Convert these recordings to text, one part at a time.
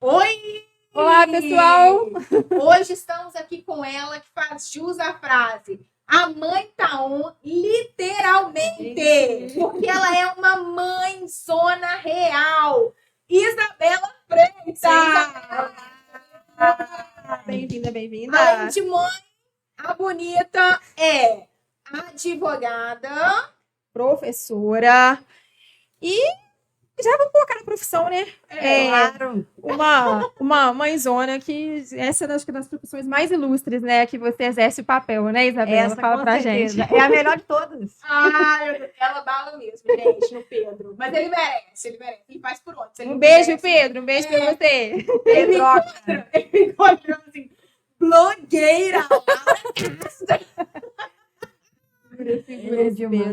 Oi! Olá, pessoal! Hoje estamos aqui com ela que faz jus à frase. A mãe tá on, literalmente, porque ela é uma mãezona real. Isabela Freitas! Bem-vinda, bem-vinda. Além de mãe, a bonita é advogada, Professora. E já vamos colocar na profissão, né? claro. Uma mãezona que essa é das profissões mais ilustres, né? Que você exerce o papel, né, Isabela? Essa, Fala com pra certeza. gente. É a melhor de todas. Ela bala mesmo, gente, no Pedro. Mas ele merece, ele merece. Ele faz por onde? Um beijo, Pedro. Um beijo pra você. Ele me encontra assim, blogueira.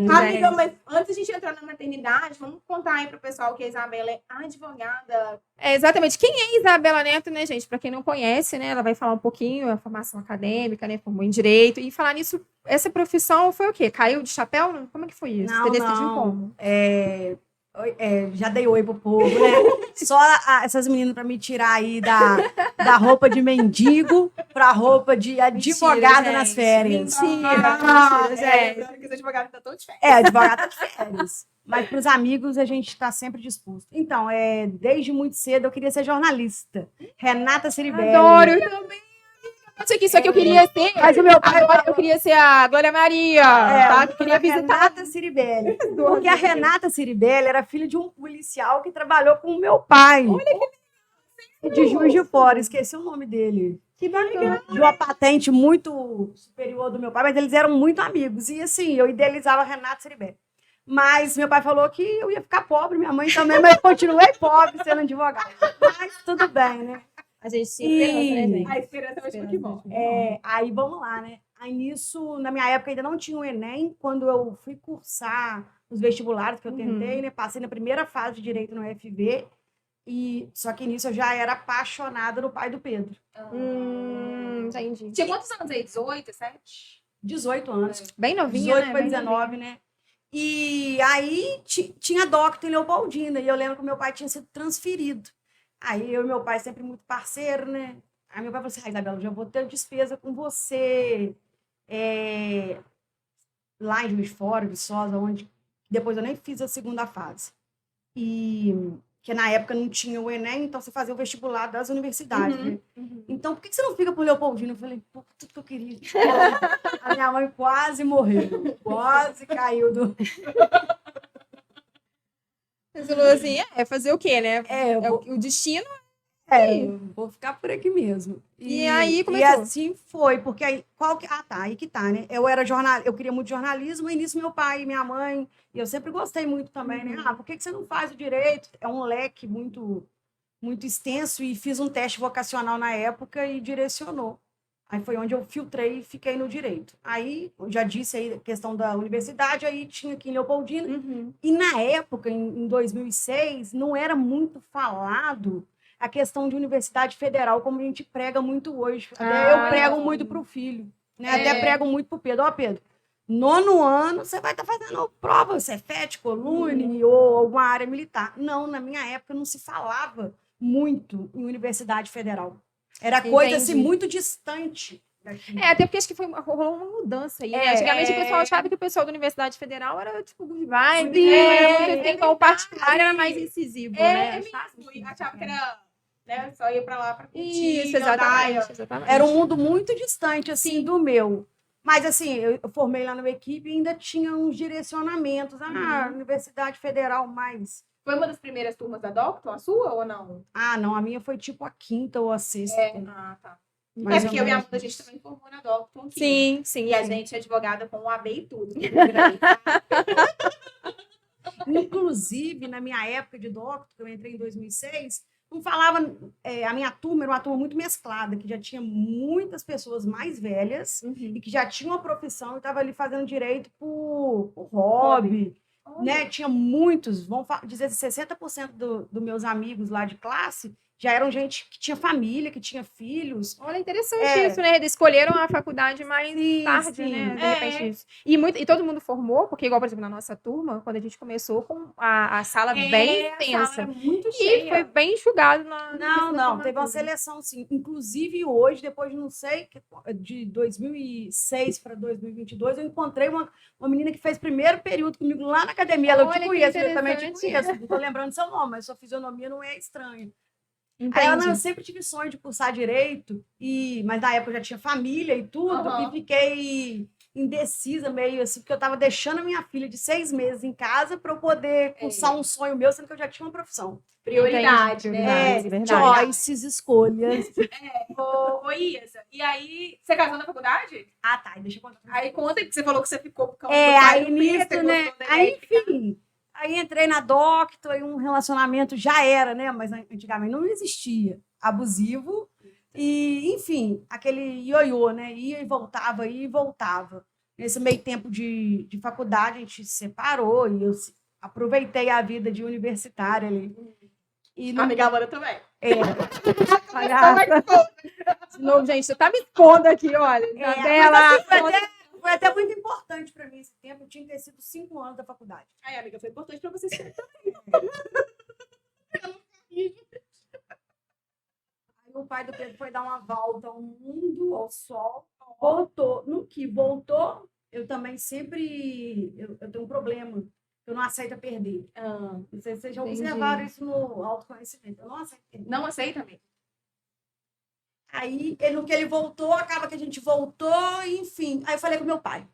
Amiga, mas antes de a gente entrar na maternidade, vamos contar aí pro pessoal que a Isabela é advogada. Exatamente. Quem é Isabela Neto, né, gente? Para quem não conhece, né? Ela vai falar um pouquinho a formação acadêmica, né? Formou em Direito. E falar nisso, essa profissão foi o quê? Caiu de chapéu? Como é que foi isso? Você decidiu como? Já dei oi pro povo, né? Só essas meninas para me tirar aí da roupa de mendigo pra roupa de advogada Mentira, nas gente. férias. Mentira, gente. Porque os advogados estão todos de férias. Advogada de férias. Mas para os amigos a gente está sempre disposto. Então, desde muito cedo eu queria ser jornalista. Renata Ciribelli. Adoro, eu também. Isso aqui eu queria ser. Mas o meu pai... Eu queria ser a Glória Maria. Tá? Eu queria visitar. Renata Ciribelli. Porque a Renata Ciribelli era filha de um policial que trabalhou com o meu pai. Olha que de Juiz de Fora, esqueci o nome dele. Que bacana. De uma patente muito superior do meu pai, mas eles eram muito amigos. E assim, eu idealizava a Renata Ciribelli. Mas meu pai falou que eu ia ficar pobre, minha mãe também, mas eu continuei pobre sendo advogada. Mas tudo bem, né? A gente tinha esperança, né, gente? A esperança é muito bom. Aí vamos lá, né? Aí nisso, na minha época ainda não tinha o Enem, quando eu fui cursar os vestibulares que eu tentei, né? Passei na primeira fase de Direito no UFV, só que nisso eu já era apaixonada no pai do Pedro. Entendi. Tinha quantos anos aí? 18, 17? 18 anos. Bem novinha, 18 né? para Bem 19, né? E aí tinha Doctor em Leopoldina, e eu lembro que meu pai tinha sido transferido. Aí eu e meu pai sempre muito parceiro, né? Aí meu pai falou assim, Isabela, eu já vou ter despesa com você lá em Juiz de Fora, Viçosa, onde depois eu nem fiz a segunda fase. Que na época não tinha o Enem, então você fazia o vestibular das universidades, né? Então, por que você não fica por Leopoldina? Eu falei, pô, tudo que eu queria. A minha mãe quase morreu, quase caiu do... Você falou assim, fazer o quê, né? O destino. Eu vou ficar por aqui mesmo. E aí começou. E assim foi, porque aí, aí que tá, né? Eu queria muito jornalismo, e nisso meu pai e minha mãe, e eu sempre gostei muito também, né? Por que você não faz o direito? É um leque muito, muito extenso, e fiz um teste vocacional na época e direcionou. Aí foi onde eu filtrei e fiquei no direito. Aí, eu já disse aí a questão da universidade, aí tinha aqui em Leopoldina. E na época, em 2006, não era muito falado a questão de universidade federal, como a gente prega muito hoje. Até eu prego muito para o filho, né? Até prego muito para o Pedro. Ó, Pedro, 9º ano você vai estar fazendo prova, Cefet, Colune ou alguma área militar. Não, na minha época não se falava muito em universidade federal. Era coisa assim, muito distante daqui. Até porque acho que rolou uma mudança aí. Né? Antigamente o pessoal achava que o pessoal da Universidade Federal era tipo good vibes, o particular era mais incisivo, né? Achava que era, né, só ir pra lá pra curtir. Isso, exatamente. Era um mundo muito distante, assim, do meu. Mas, assim, eu formei lá na equipe e ainda tinha uns direcionamentos. Universidade Federal mais... Foi uma das primeiras turmas da Docton, a sua ou não? Não, a minha foi tipo a 5ª ou a 6ª. Tá. Porque eu e a Amanda, a gente também formou na Docton aqui. Sim. E a gente é advogada com o AB e tudo. Inclusive, na minha época de Docton, que eu entrei em 2006, não falava... a minha turma era uma turma muito mesclada, que já tinha muitas pessoas mais velhas e que já tinham uma profissão e estavam ali fazendo direito por hobby. Né? Tinha muitos, vamos dizer, 60% dos meus amigos lá de classe já eram gente que tinha família, que tinha filhos. Olha, interessante isso, né? Eles escolheram a faculdade mais tarde, sim. né? De repente isso. E todo mundo formou, porque igual, por exemplo, na nossa turma, quando a gente começou com a sala bem A extensa. sala era muito E cheia. foi bem enxugado na Não, teve uma seleção, sim. Inclusive, hoje, depois de não sei, de 2006 para 2022, eu encontrei uma menina que fez primeiro período comigo lá na academia. Ela, eu te Olha, que conheço, eu também te interessante. conheço. Não estou lembrando seu nome, mas sua fisionomia não é estranha. Entendi. Aí ela, não, eu sempre tive sonho de cursar direito, mas na época eu já tinha família e tudo, e fiquei indecisa meio assim, porque eu estava deixando a minha filha de 6 meses em casa para eu poder cursar um sonho meu, sendo que eu já tinha uma profissão. Prioridade, Entendi, né? verdade. Choices, escolhas. Ô, Isa, e aí, você casou na faculdade? Ah, tá, deixa eu contar. Aí conta que você falou que você ficou por causa do pai aí do Pedro, você nisso, né? gostou da Aí, ideia de ficar? enfim, aí entrei na Doctor e um relacionamento já era, né? Mas antigamente não existia. Abusivo. E, enfim, aquele ioiô, né? Ia e voltava. Nesse meio tempo de faculdade, a gente se separou e eu aproveitei a vida de universitária ali. E A amiga Amanda também. Palhaça. De novo, gente, você tá me expondo aqui, olha. Mas, assim, foi até muito importante para mim esse tempo. Eu tinha que ter sido 5 anos da faculdade. Aí, amiga, foi importante pra vocês também. Aí o pai do Pedro foi dar uma volta ao mundo, ao sol, voltou. No que voltou, eu também sempre... Eu tenho um problema. Eu não aceito perder. Não sei se vocês já observaram isso no autoconhecimento. Eu não aceito perder. Não aceita, amiga? Aí, no que ele voltou, acaba que a gente voltou, enfim. Aí eu falei com meu pai.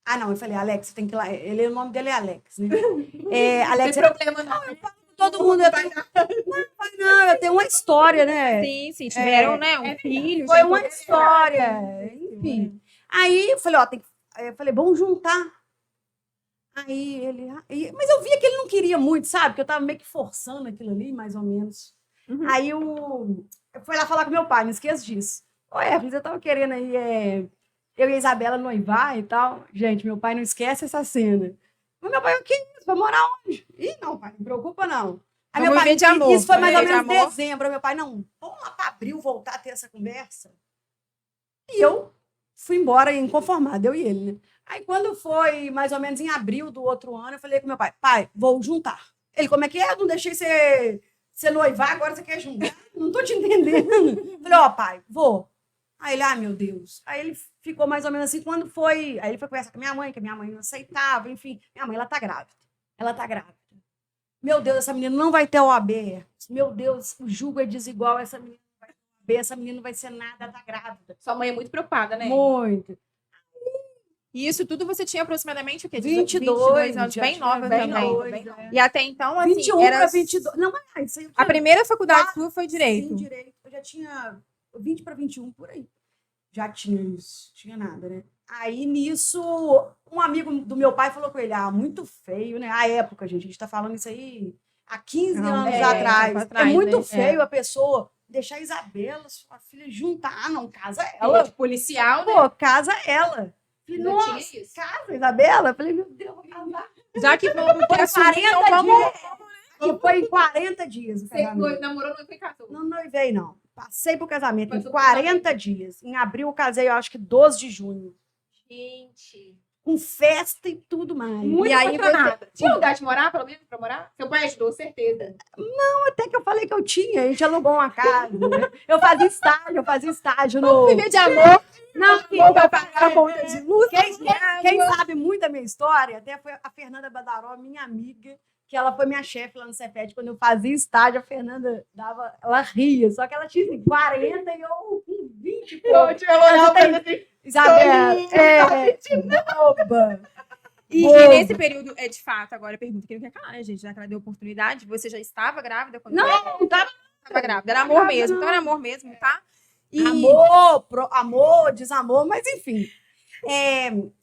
Ah, não, eu falei, Alex, você tem que ir lá. O nome dele é Alex, né? Alex, Não tem problema, não. eu falo com todo mundo. Eu tenho uma história, né? Sim, tiveram, né? Um filho. Foi uma história. Enfim. Aí eu falei, eu falei, vamos juntar. Aí ele. Mas eu via que ele não queria muito, sabe? Que eu tava meio que forçando aquilo ali, mais ou menos. Uhum. Aí eu fui lá falar com meu pai, não esqueço disso. Você tava querendo aí, eu e a Isabela noivar e tal. Gente, meu pai não esquece essa cena. Mas meu pai, o que é isso? Vai morar onde? Ih, não, pai, não preocupa, não. Aí meu pai, de amor. Isso foi mais ou De menos amor. dezembro. Aí meu pai, não, vamos lá para abril voltar a ter essa conversa. E eu fui embora inconformada, eu e ele, né? Aí quando foi mais ou menos em abril do outro ano, eu falei com meu pai, vou juntar. Ele, como é que é? Eu não deixei você noivar, agora você quer juntar? Não tô te entendendo. Falei, pai, vou. Aí ele, meu Deus. Aí ele ficou mais ou menos assim, quando foi... Aí ele foi conversar com a minha mãe, que a minha mãe não aceitava, enfim. Minha mãe, ela tá grávida. Meu Deus, essa menina não vai ter OAB. Meu Deus, o julgo é desigual, essa menina não vai ter OAB, essa menina não vai ser nada, ela tá grávida. Sua mãe é muito preocupada, né? Muito. E isso tudo você tinha aproximadamente o quê? 22 anos, bem tinha nova bem também. nova, bem nova. E até então, assim, 21 era... para 22. Não, mas isso aí... A primeira faculdade sua foi Direito. Sim, Direito. Eu já tinha 20 para 21, por aí. Já tinha isso. Tinha nada, né? Aí, nisso, um amigo do meu pai falou com ele, muito feio, né? A época, gente tá falando isso aí há 15 anos atrás. É muito né? feio a pessoa deixar a Isabela, sua filha, juntar. Não, casa Ela ela. de policial, né? Pô, casa ela. Falei, Não nossa, tinha isso. casa, Isabela? Eu falei, meu Deus, vou casar. Já que vamos Foi assumir, 40 então vamos... dias. Que foi em 40 dias o Você casamento. namorou, não foi casou. Não noivei, não. Passei pro casamento Foi em tudo 40 dias. Em abril eu casei, eu acho que 12 de junho. Gente. Com festa e tudo mais. Muito E aí apaixonada. Tinha lugar de morar, pelo menos, pra morar? Seu pai ajudou, certeza. Até que eu falei que eu tinha, a gente alugou uma casa. Eu fazia estágio no... Viver de amor. Não, Amor vai pagar a conta de luz. quem sabe muito a minha história, até foi a Fernanda Badaró, minha amiga, que ela foi minha chefe lá no Cefet. Quando eu fazia estágio, a Fernanda ela ria. Só que ela tinha assim, 40 e eu com 20 e pouco. Ela assim, Isabela, boba. E nesse período, de fato, agora eu pergunto, que não quer calar, né, gente? Já que ela deu oportunidade, você já estava grávida? Quando Não tava grávida. Era amor mesmo, então era amor mesmo, tá? E... Amor, desamor, mas enfim.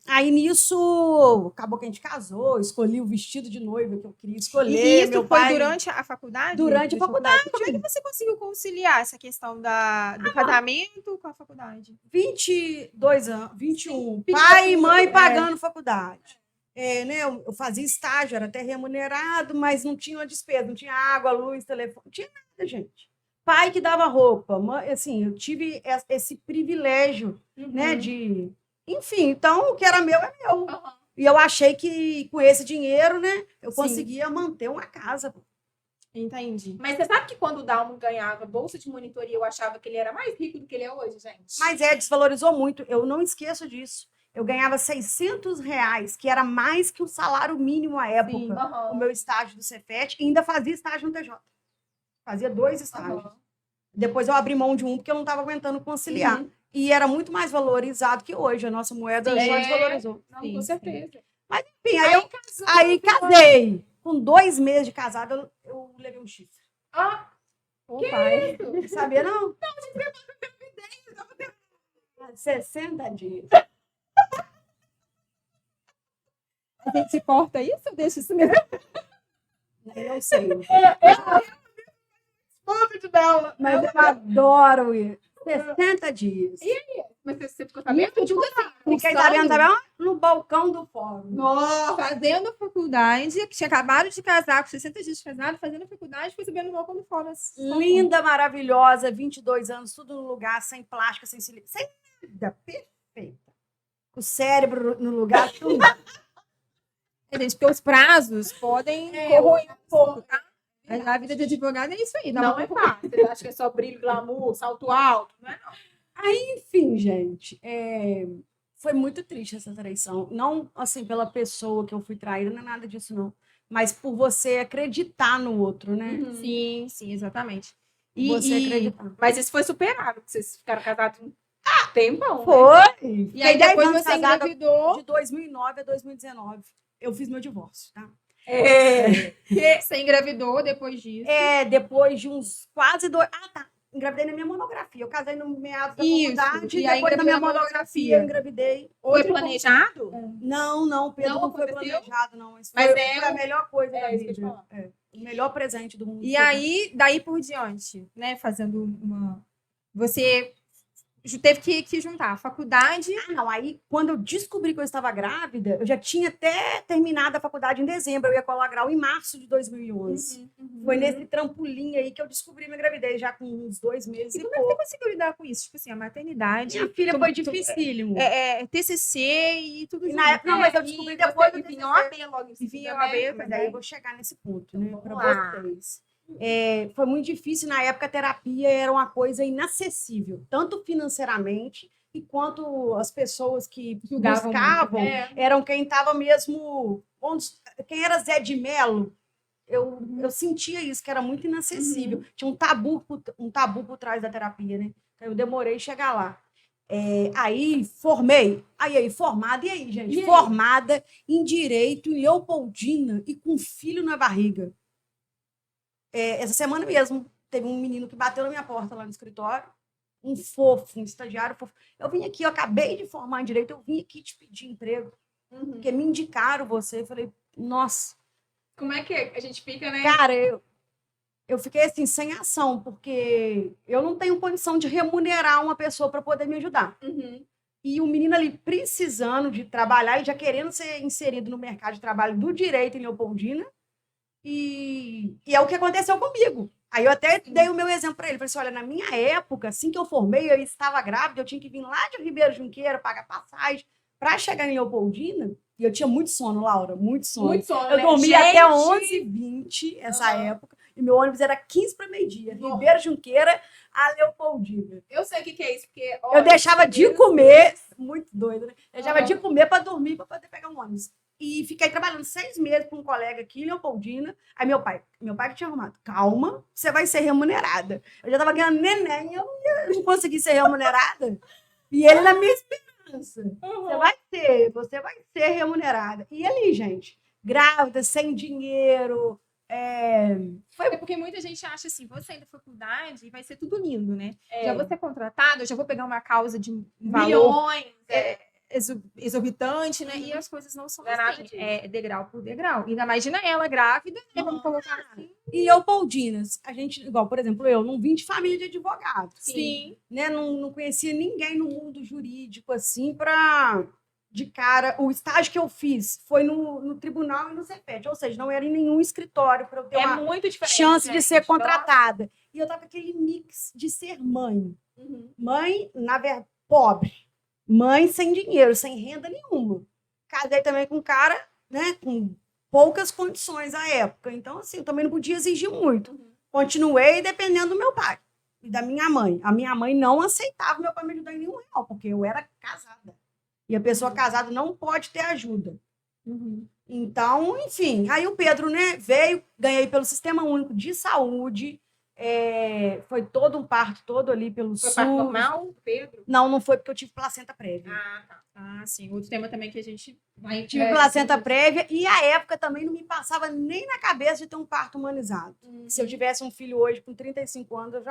Aí nisso, acabou que a gente casou, escolhi o vestido de noiva que eu queria escolher. E isso meu foi pai... durante a faculdade? Durante a faculdade. Como é que você conseguiu conciliar essa questão do casamento com a faculdade? 22 anos, 21. Sim, Pai e mãe pagando faculdade. Né, eu fazia estágio, era até remunerado, mas não tinha uma despesa, não tinha água, luz, telefone, não tinha nada, gente. pai que dava roupa. Assim, eu tive esse privilégio, né, de... Enfim, então, o que era meu é meu. E eu achei que com esse dinheiro, né, eu conseguia manter uma casa. Entendi. Mas você sabe que quando o Dalmo ganhava bolsa de monitoria, eu achava que ele era mais rico do que ele é hoje, gente? Mas desvalorizou muito. Eu não esqueço disso. Eu ganhava R$ 600, que era mais que o salário mínimo à época, o meu estágio do Cefet, e ainda fazia estágio no TJ. Fazia 2 estágios. Depois eu abri mão de um, porque eu não estava aguentando conciliar. E era muito mais valorizado que hoje. A nossa moeda só desvalorizou. Não, com certeza. Mas, enfim, aí casei. Com 2 meses de casada, eu levei um chifre. Ô, pai. Não sabia, não? Não, a gente levou 60 dias. A gente se corta isso ou deixa isso mesmo? Eu sei. Dela. Mas eu adoro ir. 60 dias. Mas você ficou sabendo? Tudo assim. Fiquei sabendo também no balcão do fórum. Nossa, fazendo faculdade, que tinha acabado de casar, com 60 dias de casado, fazendo faculdade, foi sabendo no balcão do fórum. Linda, maravilhosa, 22 anos, tudo no lugar, sem plástico, sem silicone, sem nada, perfeita. O cérebro no lugar, tudo. Gente, porque os prazos podem corroer um pouco, tá? Mas a vida de advogado é isso aí. Não é fácil. Você acha que é só brilho, glamour, salto alto? Não é, não. Enfim, gente, foi muito triste essa traição. Não, assim, pela pessoa que eu fui traída, não é nada disso, não. Mas por você acreditar no outro, né? Sim, exatamente. Você acreditar. Mas isso foi superado, porque vocês ficaram casados um tempão. Foi! E aí depois você engravidou. De 2009 a 2019. Eu fiz meu divórcio, tá? Você engravidou depois disso. Depois de uns quase 2... tá. Engravidei na minha monografia. Eu casei no meados da faculdade e e aí depois da minha engravidou na monografia eu engravidei. Foi planejado? Não, Pedro, Não não foi aconteceu? planejado, não. Isso Mas foi a melhor coisa da isso que eu te vida. falo. O melhor presente do mundo. E aí, daí por diante, né? Fazendo uma... Você teve que juntar a faculdade. Não, aí quando eu descobri que eu estava grávida, eu já tinha até terminado a faculdade em dezembro, eu ia colar grau em março de 2011. Foi nesse trampolim aí que eu descobri minha gravidez, já com uns 2 meses E e como é que você conseguiu lidar com isso? Tipo assim, a maternidade. Minha filha foi dificílimo. TCC e tudo E isso. na época, não, mas eu descobri depois do Vinha OAB logo em Vinha seguida, OAB, né? mas aí eu vou chegar nesse ponto, né, Vamos lá. para vocês. Foi muito difícil, na época a terapia era uma coisa inacessível, tanto financeiramente e quanto as pessoas que Julgavam buscavam muito, eram quem estava mesmo, quem era Zé de Mello, eu sentia isso, que era muito inacessível, tinha um tabu por trás da terapia, né? Eu demorei a chegar lá. Aí formei, formada, e aí, gente? Formada em Direito, em Leopoldina e com filho na barriga. Essa semana mesmo, teve um menino que bateu na minha porta lá no escritório, um fofo, um estagiário fofo. Eu vim aqui, eu acabei de formar em Direito, eu vim aqui te pedir emprego, porque me indicaram você. Eu falei, nossa. Como é que a gente fica, né? Cara, eu fiquei assim, sem ação, porque eu não tenho condição de remunerar uma pessoa para poder me ajudar. E o menino ali precisando de trabalhar, ele já querendo ser inserido no mercado de trabalho do direito em Leopoldina, e é o que aconteceu comigo. Aí eu até dei o meu exemplo para ele. Falei assim, olha, na minha época, assim que eu formei, eu estava grávida, eu tinha que vir lá de Ribeiro Junqueira, pagar passagem, para chegar em Leopoldina, e eu tinha muito sono, Laura, muito sono. Eu dormia até 11h20 essa época, e meu ônibus era 15 para meio-dia, Ribeiro Junqueira a Leopoldina. Eu sei o que é isso, porque... Eu deixava de comer, muito doido, né? Deixava de comer para dormir, para poder pegar um ônibus. E fiquei trabalhando 6 meses com um colega aqui em Leopoldina. Aí meu pai que tinha arrumado, calma, você vai ser remunerada. Eu já estava ganhando neném, eu não consegui ser remunerada. E ele na minha esperança. Você vai ser remunerada. E ali, gente, grávida, sem dinheiro. Foi porque muita gente acha assim, vou sair da faculdade e vai ser tudo lindo, né? Já vou ser contratada, já vou pegar uma causa de um valor milhões, exorbitante, né? E as coisas não são nada assim. É degrau por degrau. Ainda imagina ela grávida, né? Vamos colocar assim. E Leopoldinas, a gente, igual, por exemplo, eu não vim de família de advogados. Sim. Né? Não conhecia ninguém no mundo jurídico, assim, para de cara, o estágio que eu fiz foi no tribunal e no Cefet, ou seja, não era em nenhum escritório para eu ter uma muito diferente, chance de gente. ser contratada. E eu tava com aquele mix de ser mãe. Mãe, na verdade, pobre. Mãe sem dinheiro, sem renda nenhuma. Casei também com um cara, né, com poucas condições à época. Então, assim, eu também não podia exigir muito. Continuei dependendo do meu pai e da minha mãe. A minha mãe não aceitava meu pai me ajudar em nenhum real, porque eu era casada. E a pessoa casada não pode ter ajuda. Então, enfim, aí o Pedro, né, veio, ganhei pelo Sistema Único de Saúde, foi todo um parto, todo ali pelo SUS. Foi parto normal, Pedro? Não foi porque eu tive placenta prévia. Ah, tá. Ah, sim. Outro tema também que a gente vai... Tive placenta prévia e a época também não me passava nem na cabeça de ter um parto humanizado. Se eu tivesse um filho hoje com 35 anos, eu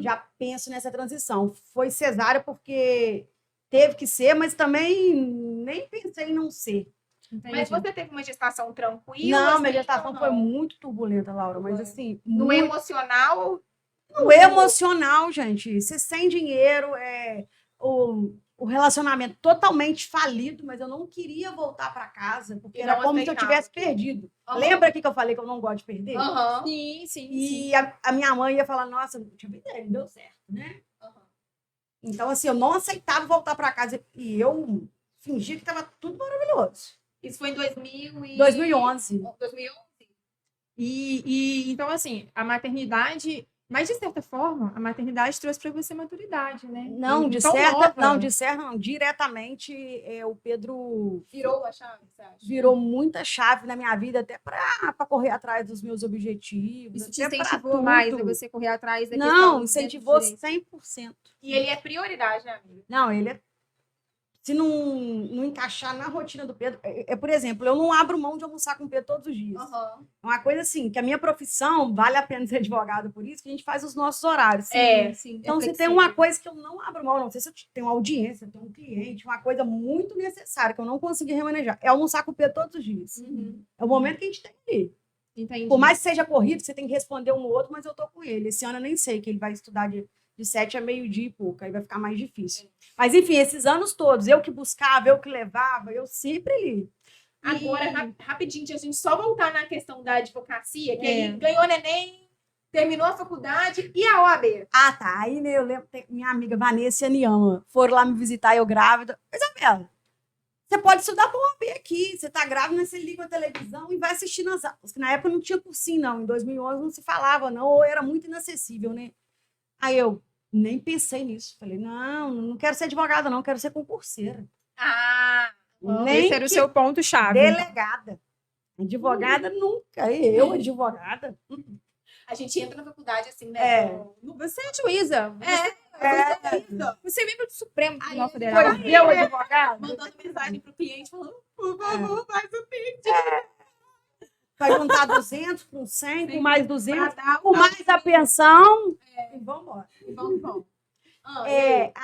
já penso nessa transição. Foi cesárea porque teve que ser, mas também nem pensei em não ser. Entendi. Mas você teve uma gestação tranquila? Não, assim, minha gestação ou foi não? muito turbulenta, Laura, mas assim... No muito... emocional? O emocional, gente, você sem dinheiro, o relacionamento totalmente falido, mas eu não queria voltar para casa, porque E era não como se eu aceitava. tivesse perdido. Aham. Lembra que eu falei que eu não gosto de perder? Aham. Sim, sim. E a minha mãe ia falar, nossa, deixa eu ver, não deu certo, né? Aham. Então, assim, eu não aceitava voltar para casa e eu fingi que estava tudo maravilhoso. Isso foi em 2011. 2011. Então, assim, a maternidade... Mas, de certa forma, a maternidade trouxe para você maturidade, né? Não, de Tão certa, nova. não, diretamente o Pedro Virou a chave, você acha? virou muita chave na minha vida, até para correr atrás dos meus objetivos. Isso te até pra incentivou tudo. mais a você correr atrás da Não, questão incentivou dos direitos. 100%. E ele é prioridade, né, amiga? Não, ele é. Se não encaixar na rotina do Pedro. Por exemplo, eu não abro mão de almoçar com o Pedro todos os dias. Aham. É uma coisa assim, que a minha profissão, vale a pena ser advogada por isso, que a gente faz os nossos horários. Sim. Então, se tem uma coisa que eu não abro mão, não sei se eu tenho uma audiência, tenho um cliente, uma coisa muito necessária que eu não consegui remanejar, é almoçar com o Pedro todos os dias. É o momento que a gente tem ali. Entendi. Por mais que seja corrido, você tem que responder um ou outro, mas eu tô com ele. Esse ano eu nem sei, que ele vai estudar de 7 a meio-dia e pouco, aí vai ficar mais difícil. Mas, enfim, esses anos todos, eu que buscava, eu que levava, eu sempre li. Agora, rapidinho, a gente só voltar na questão da advocacia, que aí ganhou neném, terminou a faculdade e a OAB. Ah, tá. Aí, né, eu lembro, minha amiga Vanessa e a Niama foram lá me visitar, eu grávida. Isabela, você pode estudar para OAB aqui, você tá grávida, você liga a televisão e vai assistindo as aulas. Que na época não tinha cursinho, não. Em 2011 não se falava, não, ou era muito inacessível, né? Aí eu nem pensei nisso. Falei, não quero ser advogada, não, quero ser concurseira. Esse era o seu ponto-chave. Delegada. Advogada nunca. Eu, advogada. A gente entra na faculdade assim, né? Você é juíza. Você é membro do Supremo Tribunal Federal. Foi eu, advogada. Mandando mensagem pro cliente falando, por favor, faz o Pix. Vai juntar 200 com 100, com mais 200, com mais a pensão. E vamos embora. Vamos.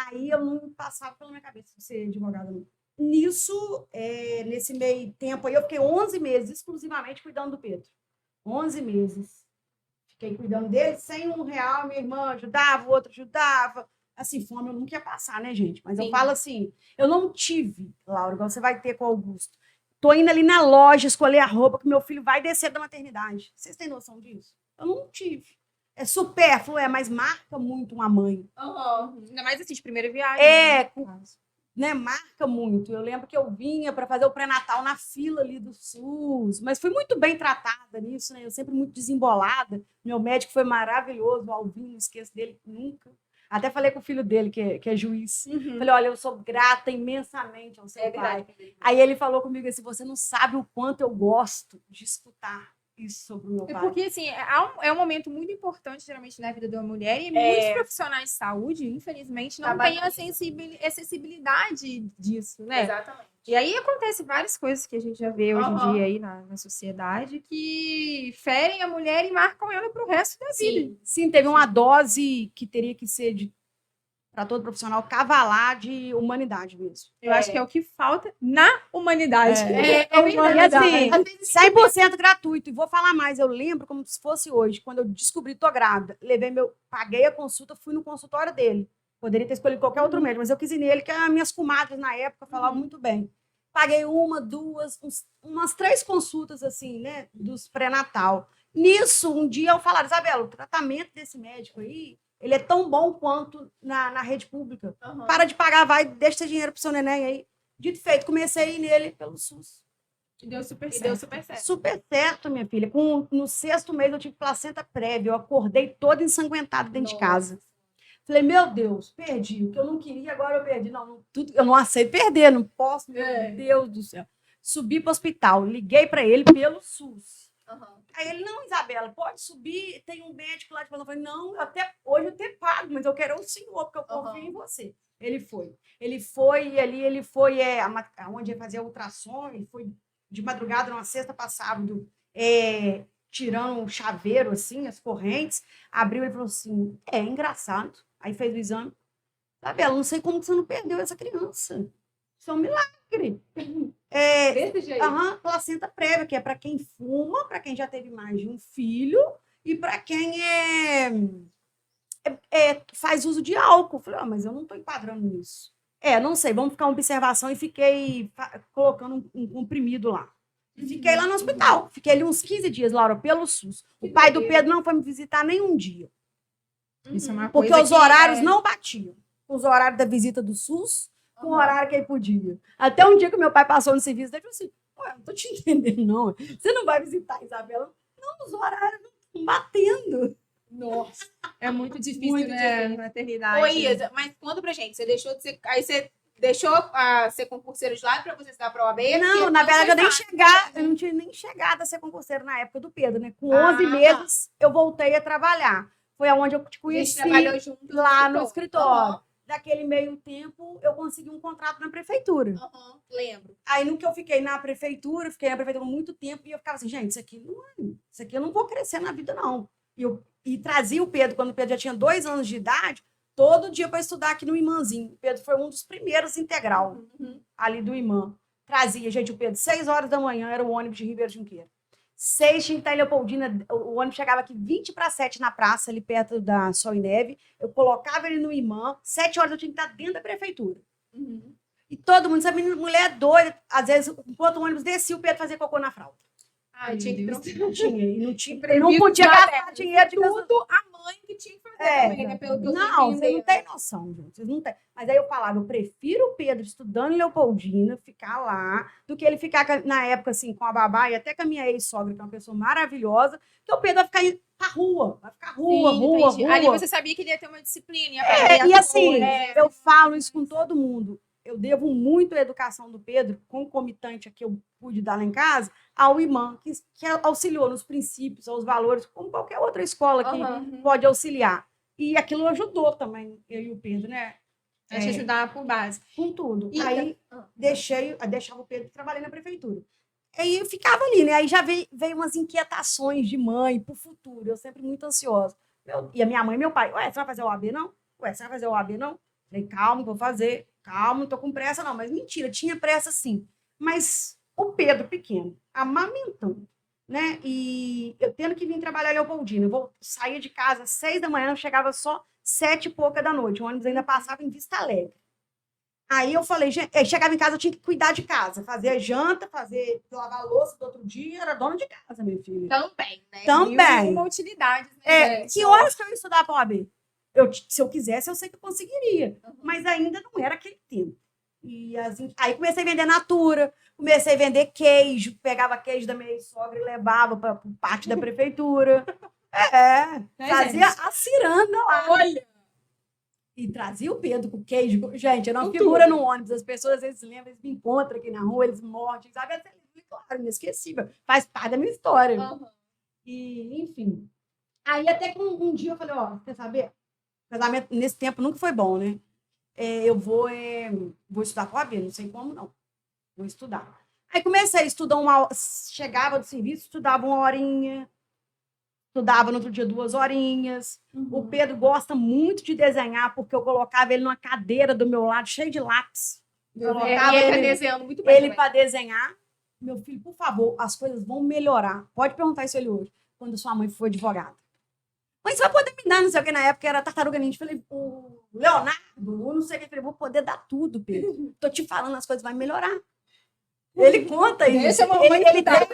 Aí eu não passava pela minha cabeça de ser advogada. Não. Nisso, nesse meio tempo aí, eu fiquei 11 meses exclusivamente cuidando do Pedro. 11 meses. Fiquei cuidando dele, sem R$1, minha irmã ajudava, o outro ajudava. Assim, fome eu nunca ia passar, né, gente? Mas eu falo assim, eu não tive, Laura, igual você vai ter com o Augusto. Tô indo ali na loja escolher a roupa que meu filho vai descer da maternidade. Vocês têm noção disso? Eu não tive. É supérfluo, mas marca muito uma mãe. Ainda mais assim, de primeira viagem. Né, marca muito. Eu lembro que eu vinha para fazer o pré-natal na fila ali do SUS, mas fui muito bem tratada nisso, né? Eu sempre muito desembolada. Meu médico foi maravilhoso, o Alvin, não esqueço dele nunca. Até falei com o filho dele, que é juiz. Falei, olha, eu sou grata imensamente ao seu pai. Aí ele falou comigo assim, você não sabe o quanto eu gosto de escutar isso sobre o meu pai. Porque, assim, é um momento muito importante, geralmente, na vida de uma mulher, e muitos profissionais de saúde, infelizmente, não têm a acessibilidade disso, né? Exatamente. E aí acontece várias coisas que a gente já vê hoje em dia aí na sociedade que ferem a mulher e marcam ela pro resto da vida. Sim, teve uma dose que teria que ser para todo profissional cavalar de humanidade mesmo. Eu acho que é o que falta na humanidade. E assim, 100% gratuito. E vou falar mais, eu lembro como se fosse hoje, quando eu descobri tô grávida, paguei a consulta, fui no consultório dele. Poderia ter escolhido qualquer outro médico, mas eu quis ir nele, que as minhas comadres na época falavam muito bem. Paguei uma, duas, umas 3 consultas, assim, né? Dos pré-natal. Nisso, um dia eu falaram, Isabela, o tratamento desse médico aí, ele é tão bom quanto na rede pública. Para de pagar, vai, deixa esse dinheiro pro seu neném aí. Dito e feito, comecei a ir nele pelo SUS. E deu super certo. Deu super certo. Super certo, minha filha. No 6º mês eu tive placenta prévia. Eu acordei toda ensanguentada dentro de casa. Falei, meu Deus, perdi. O que eu não queria, agora eu perdi. Não, tudo, eu não aceito perder, não posso. Meu Deus do céu. Subi para o hospital, liguei para ele pelo SUS. Aí ele, não, Isabela, pode subir, tem um médico lá de Belo. Eu falei, não, hoje eu até pago, mas eu quero o senhor, porque eu confio em você. Ele foi, e ali ele foi onde ia fazer ultrassom, e foi de madrugada, numa sexta para sábado, tirando um chaveiro, assim, as correntes, abriu e falou assim, é engraçado. Aí fez o exame. Isabela, não sei como você não perdeu essa criança. Isso é um milagre. Desse jeito? Placenta prévia, que é para quem fuma, para quem já teve mais de um filho e para quem faz uso de álcool. Falei, mas eu não estou enquadrando nisso. Não sei, vamos ficar uma observação e fiquei colocando um comprimido lá. Fiquei lá no hospital. Fiquei ali uns 15 dias, Laura, pelo SUS. O pai do Pedro não foi me visitar nem um dia. Isso é uma porque coisa os horários não batiam. Os horários da visita do SUS com o horário que ele podia. Até um dia que meu pai passou no serviço, ele falou assim, ué, não tô te entendendo, não. Você não vai visitar a Isabela? Não, os horários não estão batendo. Nossa. É muito difícil, Muito né? difícil. Maternidade. Ô, Isa, mas conta pra gente, você deixou de ser... Aí você deixou ser concurseiro de lado pra você estudar pra OAB? Não, na verdade, eu não tinha nem chegado a ser concurseiro na época do Pedro, né? Com 11 meses, eu voltei a trabalhar. Foi aonde eu te conheci, lá no escritório. Daquele meio tempo, eu consegui um contrato na prefeitura. Lembro. Aí, no que eu fiquei na prefeitura muito tempo, e eu ficava assim, gente, isso aqui eu não vou crescer na vida, não. E trazia o Pedro, quando o Pedro já tinha 2 anos de idade, todo dia para estudar aqui no Imanzinho. O Pedro foi um dos primeiros integral ali do Imã. Trazia, gente, o Pedro, 6 horas da manhã, era o ônibus de Ribeirão Junqueira. 6 tinha que estar em Leopoldina, o ônibus chegava aqui 20:07 na praça, ali perto da Sol e Neve. Eu colocava ele no Imã, 7 horas eu tinha que estar dentro da prefeitura. E todo mundo, essa mulher doida, às vezes, enquanto o ônibus descia, o Pedro fazia cocô na fralda. Tinha que não podia gastar dinheiro de tudo a mãe que tinha que fazer também, né? Pelo que eu não, vocês não têm noção, gente. Vocês não têm. Mas aí eu falava, eu prefiro o Pedro estudando em Leopoldina, ficar lá, do que ele ficar, na época, assim, com a babá e até com a minha ex-sogra, que é uma pessoa maravilhosa, que o Pedro vai ficar pra rua. Vai ficar rua. Ali você sabia que ele ia ter uma disciplina. E assim, eu falo isso com todo mundo. Eu devo muito a educação do Pedro, concomitante a que eu pude dar lá em casa, ao Imã, que auxiliou nos princípios, aos valores, como qualquer outra escola que pode auxiliar. E aquilo ajudou também, eu e o Pedro, né? A gente ajudava por base. Com tudo. E aí, deixava o Pedro trabalhar na prefeitura. Aí eu ficava ali, né? Aí já veio umas inquietações de mãe pro futuro. Eu sempre muito ansiosa. E a minha mãe e meu pai, ué, você vai fazer o OAB, não? Ué, você vai fazer o OAB, não? Falei, calma, vou fazer. Calma, não tô com pressa, não. Mas mentira, tinha pressa sim. Mas o Pedro pequeno, amamentando, né? E eu tendo que vir trabalhar em Leopoldina. Eu saía de casa às 6 da manhã, chegava só 7 e pouca da noite. O ônibus ainda passava em Vista Alegre. Aí eu falei, chegava em casa, eu tinha que cuidar de casa. Fazer janta, lavar a louça do outro dia. Era dona de casa, minha filha. Também, né? Também. Uma utilidade, né? Que horas que eu ia estudar para a OAB? Se eu quisesse, eu sei que eu conseguiria. Mas ainda não era aquele tempo. E aí comecei a vender natura, comecei a vender queijo, pegava queijo da minha sogra e levava para o pátio da prefeitura. Fazia a ciranda lá. Olha! E trazia o Pedro com queijo. Gente, era uma figura no ônibus. As pessoas às vezes lembram, eles me encontram aqui na rua, eles mordem, sabe? Claro, inesquecível. Faz parte da minha história. E, enfim. Aí até que um dia eu falei, quer saber? Casamento nesse tempo nunca foi bom, né? Eu vou estudar para a OAB, não sei como, não. Vou estudar. Aí comecei a estudar chegava do serviço, estudava 1 horinha, estudava no outro dia 2 horinhas. O Pedro gosta muito de desenhar, porque eu colocava ele numa cadeira do meu lado, cheio de lápis. Colocava ele desenhando muito bem. Ele para desenhar. Meu filho, por favor, as coisas vão melhorar. Pode perguntar isso a ele hoje, quando sua mãe for advogada. Mas você vai poder me dar, não sei o que, na época era Tartaruga Ninja. Falei, o Leonardo, eu não sei o que, falei, vou poder dar tudo, Pedro. Tô te falando, as coisas vão melhorar. Ele conta isso. Deixa a mamãe estudar.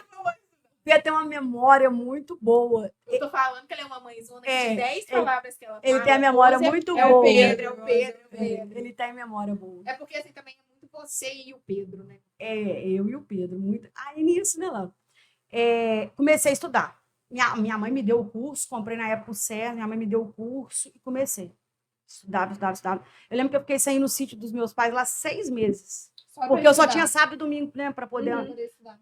Ele tem uma memória muito boa. Eu tô falando que ela é uma mãezona É, de 10 palavras que ela fala. Ele tem a memória 12 muito é boa. o Pedro, é o Pedro, é o Pedro. Ele tem memória boa. É porque assim também é muito você e o Pedro, né? Eu e o Pedro. Muito. Aí nisso, né, Lá? Comecei a estudar. Minha mãe me deu o curso, comprei na época o CERN, minha mãe me deu o curso e comecei. Estudava. Eu lembro que eu fiquei sem ir no sítio dos meus pais lá 6 meses. Porque eu só tinha sábado e domingo, né, para poder...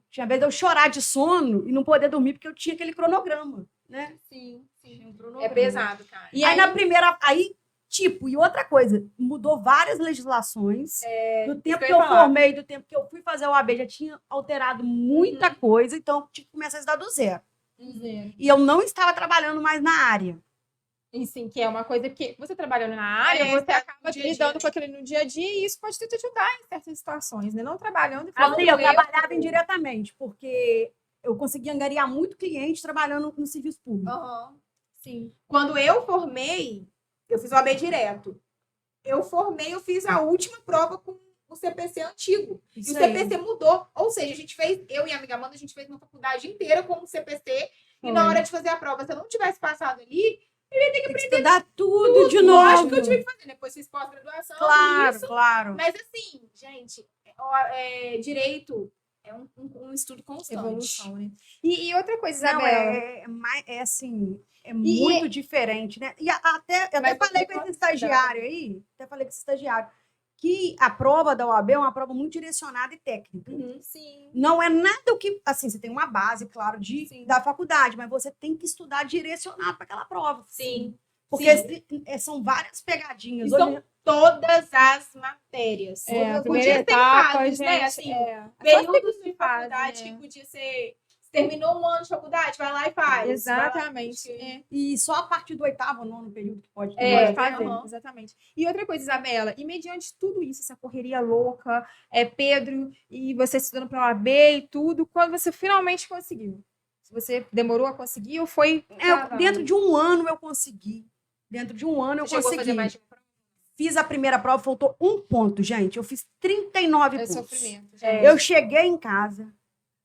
Tinha vez de eu chorar de sono e não poder dormir, porque eu tinha aquele cronograma, né? Sim. Tinha um É cronograma. pesado, cara. E aí, na primeira... E outra coisa, mudou várias legislações. Do tempo que que eu eu ia falar. formei, do tempo que eu fui fazer o AB, já tinha alterado muita coisa, então eu tive que começar a estudar do zero. E eu não estava trabalhando mais na área. E sim, que é uma coisa que você trabalhando na área, você acaba dia a dia, lidando né? com aquilo no dia a dia e isso pode te ajudar em certas situações, né? Não trabalhando. Assim, eu trabalhava indiretamente, porque eu conseguia angariar muito cliente trabalhando no serviço público. Aham. Sim. Quando eu formei, eu fiz o AB direto. Eu fiz a última prova com o CPC antigo. Isso E o aí. CPC mudou. Ou seja, eu e a amiga Amanda, a gente fez uma faculdade inteira com o CPC. E na hora de fazer a prova, se eu não tivesse passado ali, Tem que estudar tudo de novo. lógico que eu tive que fazer. Depois fiz pós-graduação. Claro, isso. claro. Mas assim, gente, direito é um estudo constante. Evolução, né? E outra coisa, Não, Isabela. é muito diferente, né? E eu até falei com esse estagiário aí, que a prova da OAB é uma prova muito direcionada e técnica. Sim. Não é nada o que, assim, você tem uma base, claro, da faculdade, mas você tem que estudar direcionado para aquela prova. Sim. Porque são várias pegadinhas. E são todas as matérias. A Podia primeira ter etapa, fases, né? gente, Assim, só períodos tem de faculdade fase, né? que podia ser... Terminou um ano de faculdade, vai lá e faz. Exatamente. Vai lá, E só a partir do 8º, 9º período que pode Pode ter. fazer, exatamente. E outra coisa, Isabela, e mediante tudo isso, essa correria louca, Pedro, e você estudando para a OAB e tudo, quando você finalmente conseguiu? Se você demorou a conseguir ou foi... Dentro de um ano eu consegui. Dentro de um ano eu Você chegou a fazer consegui. mais de uma prova? Fiz a primeira prova, faltou 1 ponto, gente. Eu fiz 39 É pontos. sofrimento. Eu cheguei em casa,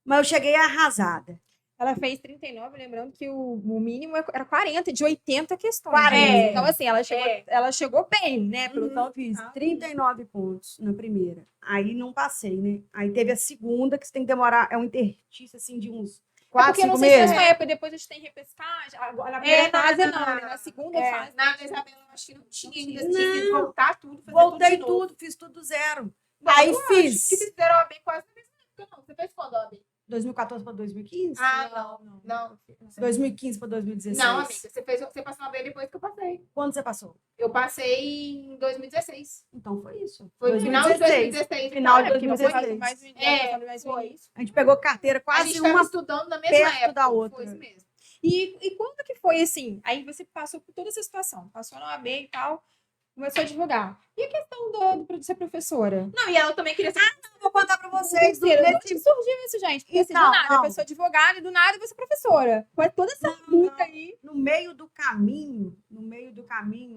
mas eu cheguei arrasada. Ela fez 39, lembrando que o mínimo era 40, de 80 questões. 40. Então, assim, ela chegou bem, né? Então, eu fiz 39 pontos na primeira. Aí não passei, né? Aí teve a segunda, que você tem que demorar, é um interstício, assim, de uns 4, porque eu 5 não sei se meses. nessa época depois a gente tem repescagem. Agora, na primeira fase não, né? Na segunda fase. Na Isabela, eu acho que não tinha ainda. Você tinha que voltar tudo, fazer Voltei tudo de novo. tudo, fiz tudo zero. Não, Aí eu fiz. acho que vocês fizeram a OAB quase na mesma época, não. Você fez quando a OAB? 2014 para 2015? Não. 2015 para 2016? Não, amiga. Você passou a OAB depois que eu passei. Quando você passou? Eu passei em 2016. Então foi isso. Foi no final de 2016. Final de Porque você 2016. faz mais mais foi. isso. A gente pegou carteira A quase gente estava uma estudando na mesma perto época. da outra. Foi isso mesmo. E quando que foi assim? Aí você passou por toda essa situação, passou na OAB e tal, começou a divulgar. E a questão de ser professora? Não, e ela também queria ser... Vou contar para vocês. Onde surgiu isso, gente? Porque assim, do Então, nada, a pessoa advogada e do nada você professora. Com toda essa luta aí. No meio do caminho,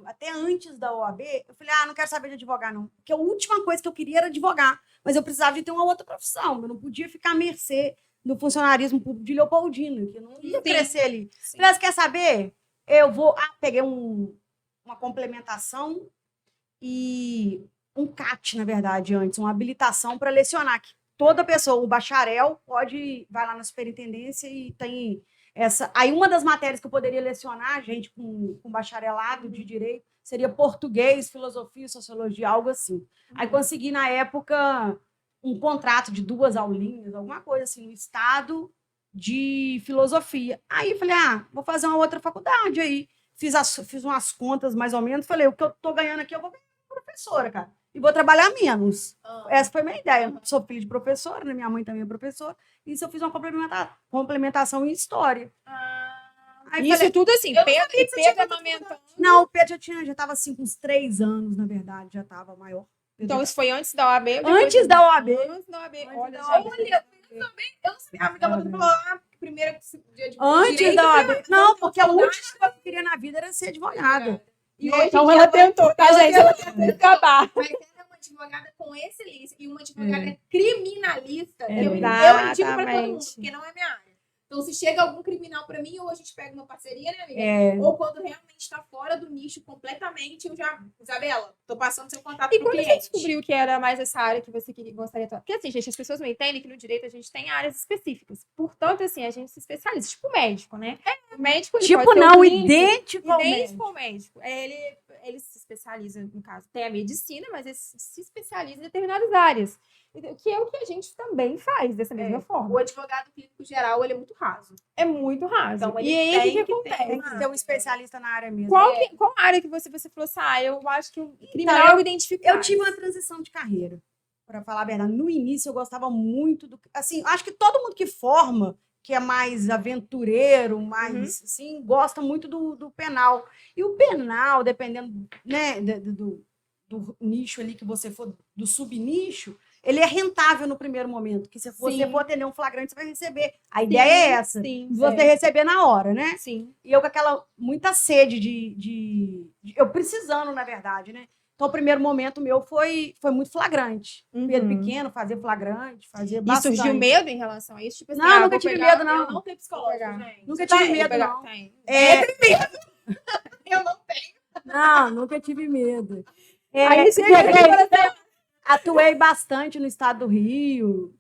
até antes da OAB, eu falei, não quero saber de advogar, não. Porque a última coisa que eu queria era advogar. Mas eu precisava de ter uma outra profissão. Eu não podia ficar à mercê do funcionarismo público de Leopoldina, que eu não ia crescer ali. Falei, você quer saber? Eu vou... peguei uma complementação e um CAT, na verdade, antes, uma habilitação para lecionar. Que toda pessoa, o bacharel, vai lá na superintendência e tem essa... Aí uma das matérias que eu poderia lecionar, gente com bacharelado de direito, seria português, filosofia, sociologia, algo assim. Aí consegui, na época, um contrato de 2 aulinhas, alguma coisa assim, no estado de filosofia. Aí falei, vou fazer uma outra faculdade aí. Fiz umas contas, mais ou menos, falei, o que eu tô ganhando aqui, eu vou ganhar como professora, cara. E vou trabalhar menos. Essa foi a minha ideia. Eu sou filha de professora, né? Minha mãe também é professora. E isso eu fiz uma complementação em história. Aí Isso falei, tudo assim, Pedro amamentando. não, o Pedro já estava assim, com uns 3 anos, na verdade, já estava maior. Então isso foi antes da OAB? Antes da OAB. Antes da OAB. Antes Olha, da OAB. gente. Eu não sabia. A amiga Amanda falou, primeira dia de Antes direito, da eu OAB. falei, Não, porque a última coisa que eu queria na vida era ser advogada. E hoje Então em dia ela tentou, tá, gente? Ela tentou escapar. Mas ela é uma advogada com excelência e uma advogada criminalista, eu indico para todo mundo, porque não é minha área. Então, se chega algum criminal para mim, ou a gente pega uma parceria, né, amiga? Ou quando realmente está fora do nicho completamente, eu já... Isabela, tô passando seu contato pro cliente. E quando você descobriu que era mais essa área que você gostaria de atuar? Porque, assim, gente, as pessoas não entendem que no direito a gente tem áreas específicas. Portanto, assim, a gente se especializa. Tipo o médico, né? O médico, ele Tipo, pode ser não, idêntico ao médico. Ele se especializa, no caso, tem a medicina, mas ele se especializa em determinadas áreas. Que é o que a gente também faz, dessa mesma forma. O advogado clínico geral, ele é muito raso. É muito raso. Então, e aí, o que acontece? Tem que ser um especialista na área mesmo. Qual área que você falou assim, eu acho que o criminal eu identifico Eu tive uma transição de carreira, para falar a verdade. No início, eu gostava muito do... Assim, acho que todo mundo que forma, que é mais aventureiro, mais, assim, gosta muito do penal. E o penal, dependendo, né, do nicho ali que você for, do subnicho, ele é rentável no primeiro momento, que se você for atender um flagrante, você vai receber. A ideia é essa, você receber na hora, né? Sim. E eu com aquela muita sede eu precisando, na verdade, né? Então, o primeiro momento meu foi muito flagrante. Pedro Pequeno, fazer flagrante, fazer bastante. E surgiu medo em relação a isso? Tipo assim, não, nunca tive medo, não. Eu não tenho psicológico, gente. Nunca tive medo, não. Eu não tenho. Não, nunca tive medo. Aí atuei bastante no estado do Rio,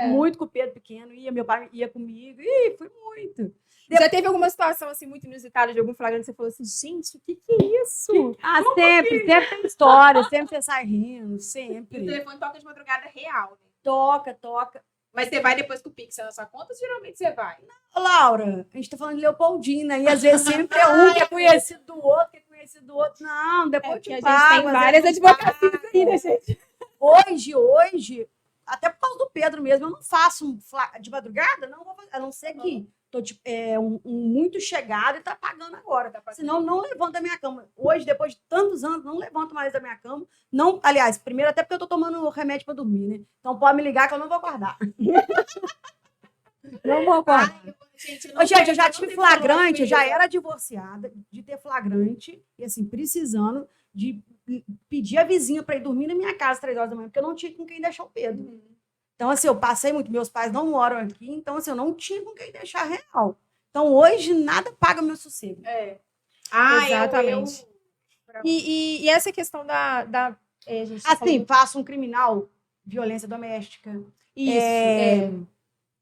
muito com o Pedro Pequeno, meu pai ia comigo, fui muito. Já teve alguma situação assim muito inusitada de algum flagrante que você falou assim, gente, o que é isso? Sempre tem história, sempre você sai rindo, sempre. E o telefone toca de madrugada real, né? Toca. Mas você vai depois com o Pix na sua conta, geralmente você vai? Não, Laura, a gente tá falando de Leopoldina, e às vezes sempre é um que é conhecido do outro, Não, depois que a gente tem várias advocacias aí, né, gente? Hoje, até por causa do Pedro mesmo, eu não faço de madrugada, não vou fazer, a não ser que tô muito chegado e tá pagando agora. Senão, não levanto da minha cama. Hoje, depois de tantos anos, não levanto mais da minha cama. Não, aliás, primeiro até porque eu tô tomando remédio para dormir, né? Então pode me ligar que eu não vou acordar. Não vou acordar. Gente, eu já tive flagrante, eu já era divorciada de ter flagrante e assim, precisando de pedir a vizinha para ir dormir na minha casa às 3 horas da manhã, porque eu não tinha com quem deixar o Pedro. Então, assim, eu passei muito, meus pais não moram aqui, então, assim, eu não tinha com quem deixar real. Então, hoje, nada paga meu sossego. Exatamente. E essa questão gente assim, faço um criminal, violência doméstica. Isso.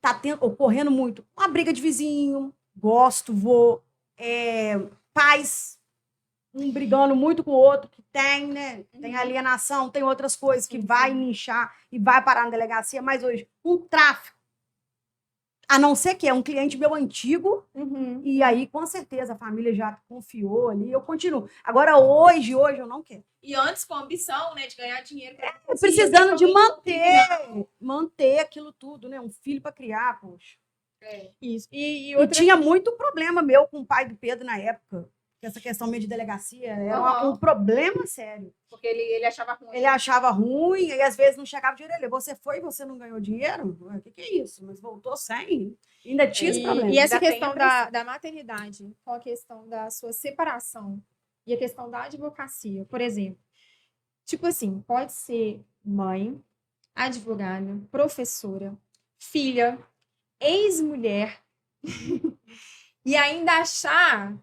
Tá ocorrendo muito uma briga de vizinho, vou. Pais, um brigando muito com o outro, que tem, né? Tem alienação, tem outras coisas que vai nichar e vai parar na delegacia, mas hoje, um tráfico. A não ser que é um cliente meu antigo, e aí, com certeza, a família já confiou ali, eu continuo. Agora, hoje eu não quero. E antes, com a ambição, né, de ganhar dinheiro. Precisando de manter aquilo tudo, né? Um filho para criar, poxa. Isso. E tinha muito problema meu com o pai do Pedro na época. Essa questão meio de delegacia era um problema sério. Porque ele achava ruim. Ele achava ruim, e às vezes não chegava dinheiro. Ele, você foi e você não ganhou dinheiro? O que é isso? Mas voltou sem. Ainda tinha esse problema. E essa questão da maternidade, com a questão da sua separação e a questão da advocacia, por exemplo. Tipo assim, pode ser mãe, advogada, professora, filha, ex-mulher, e ainda achar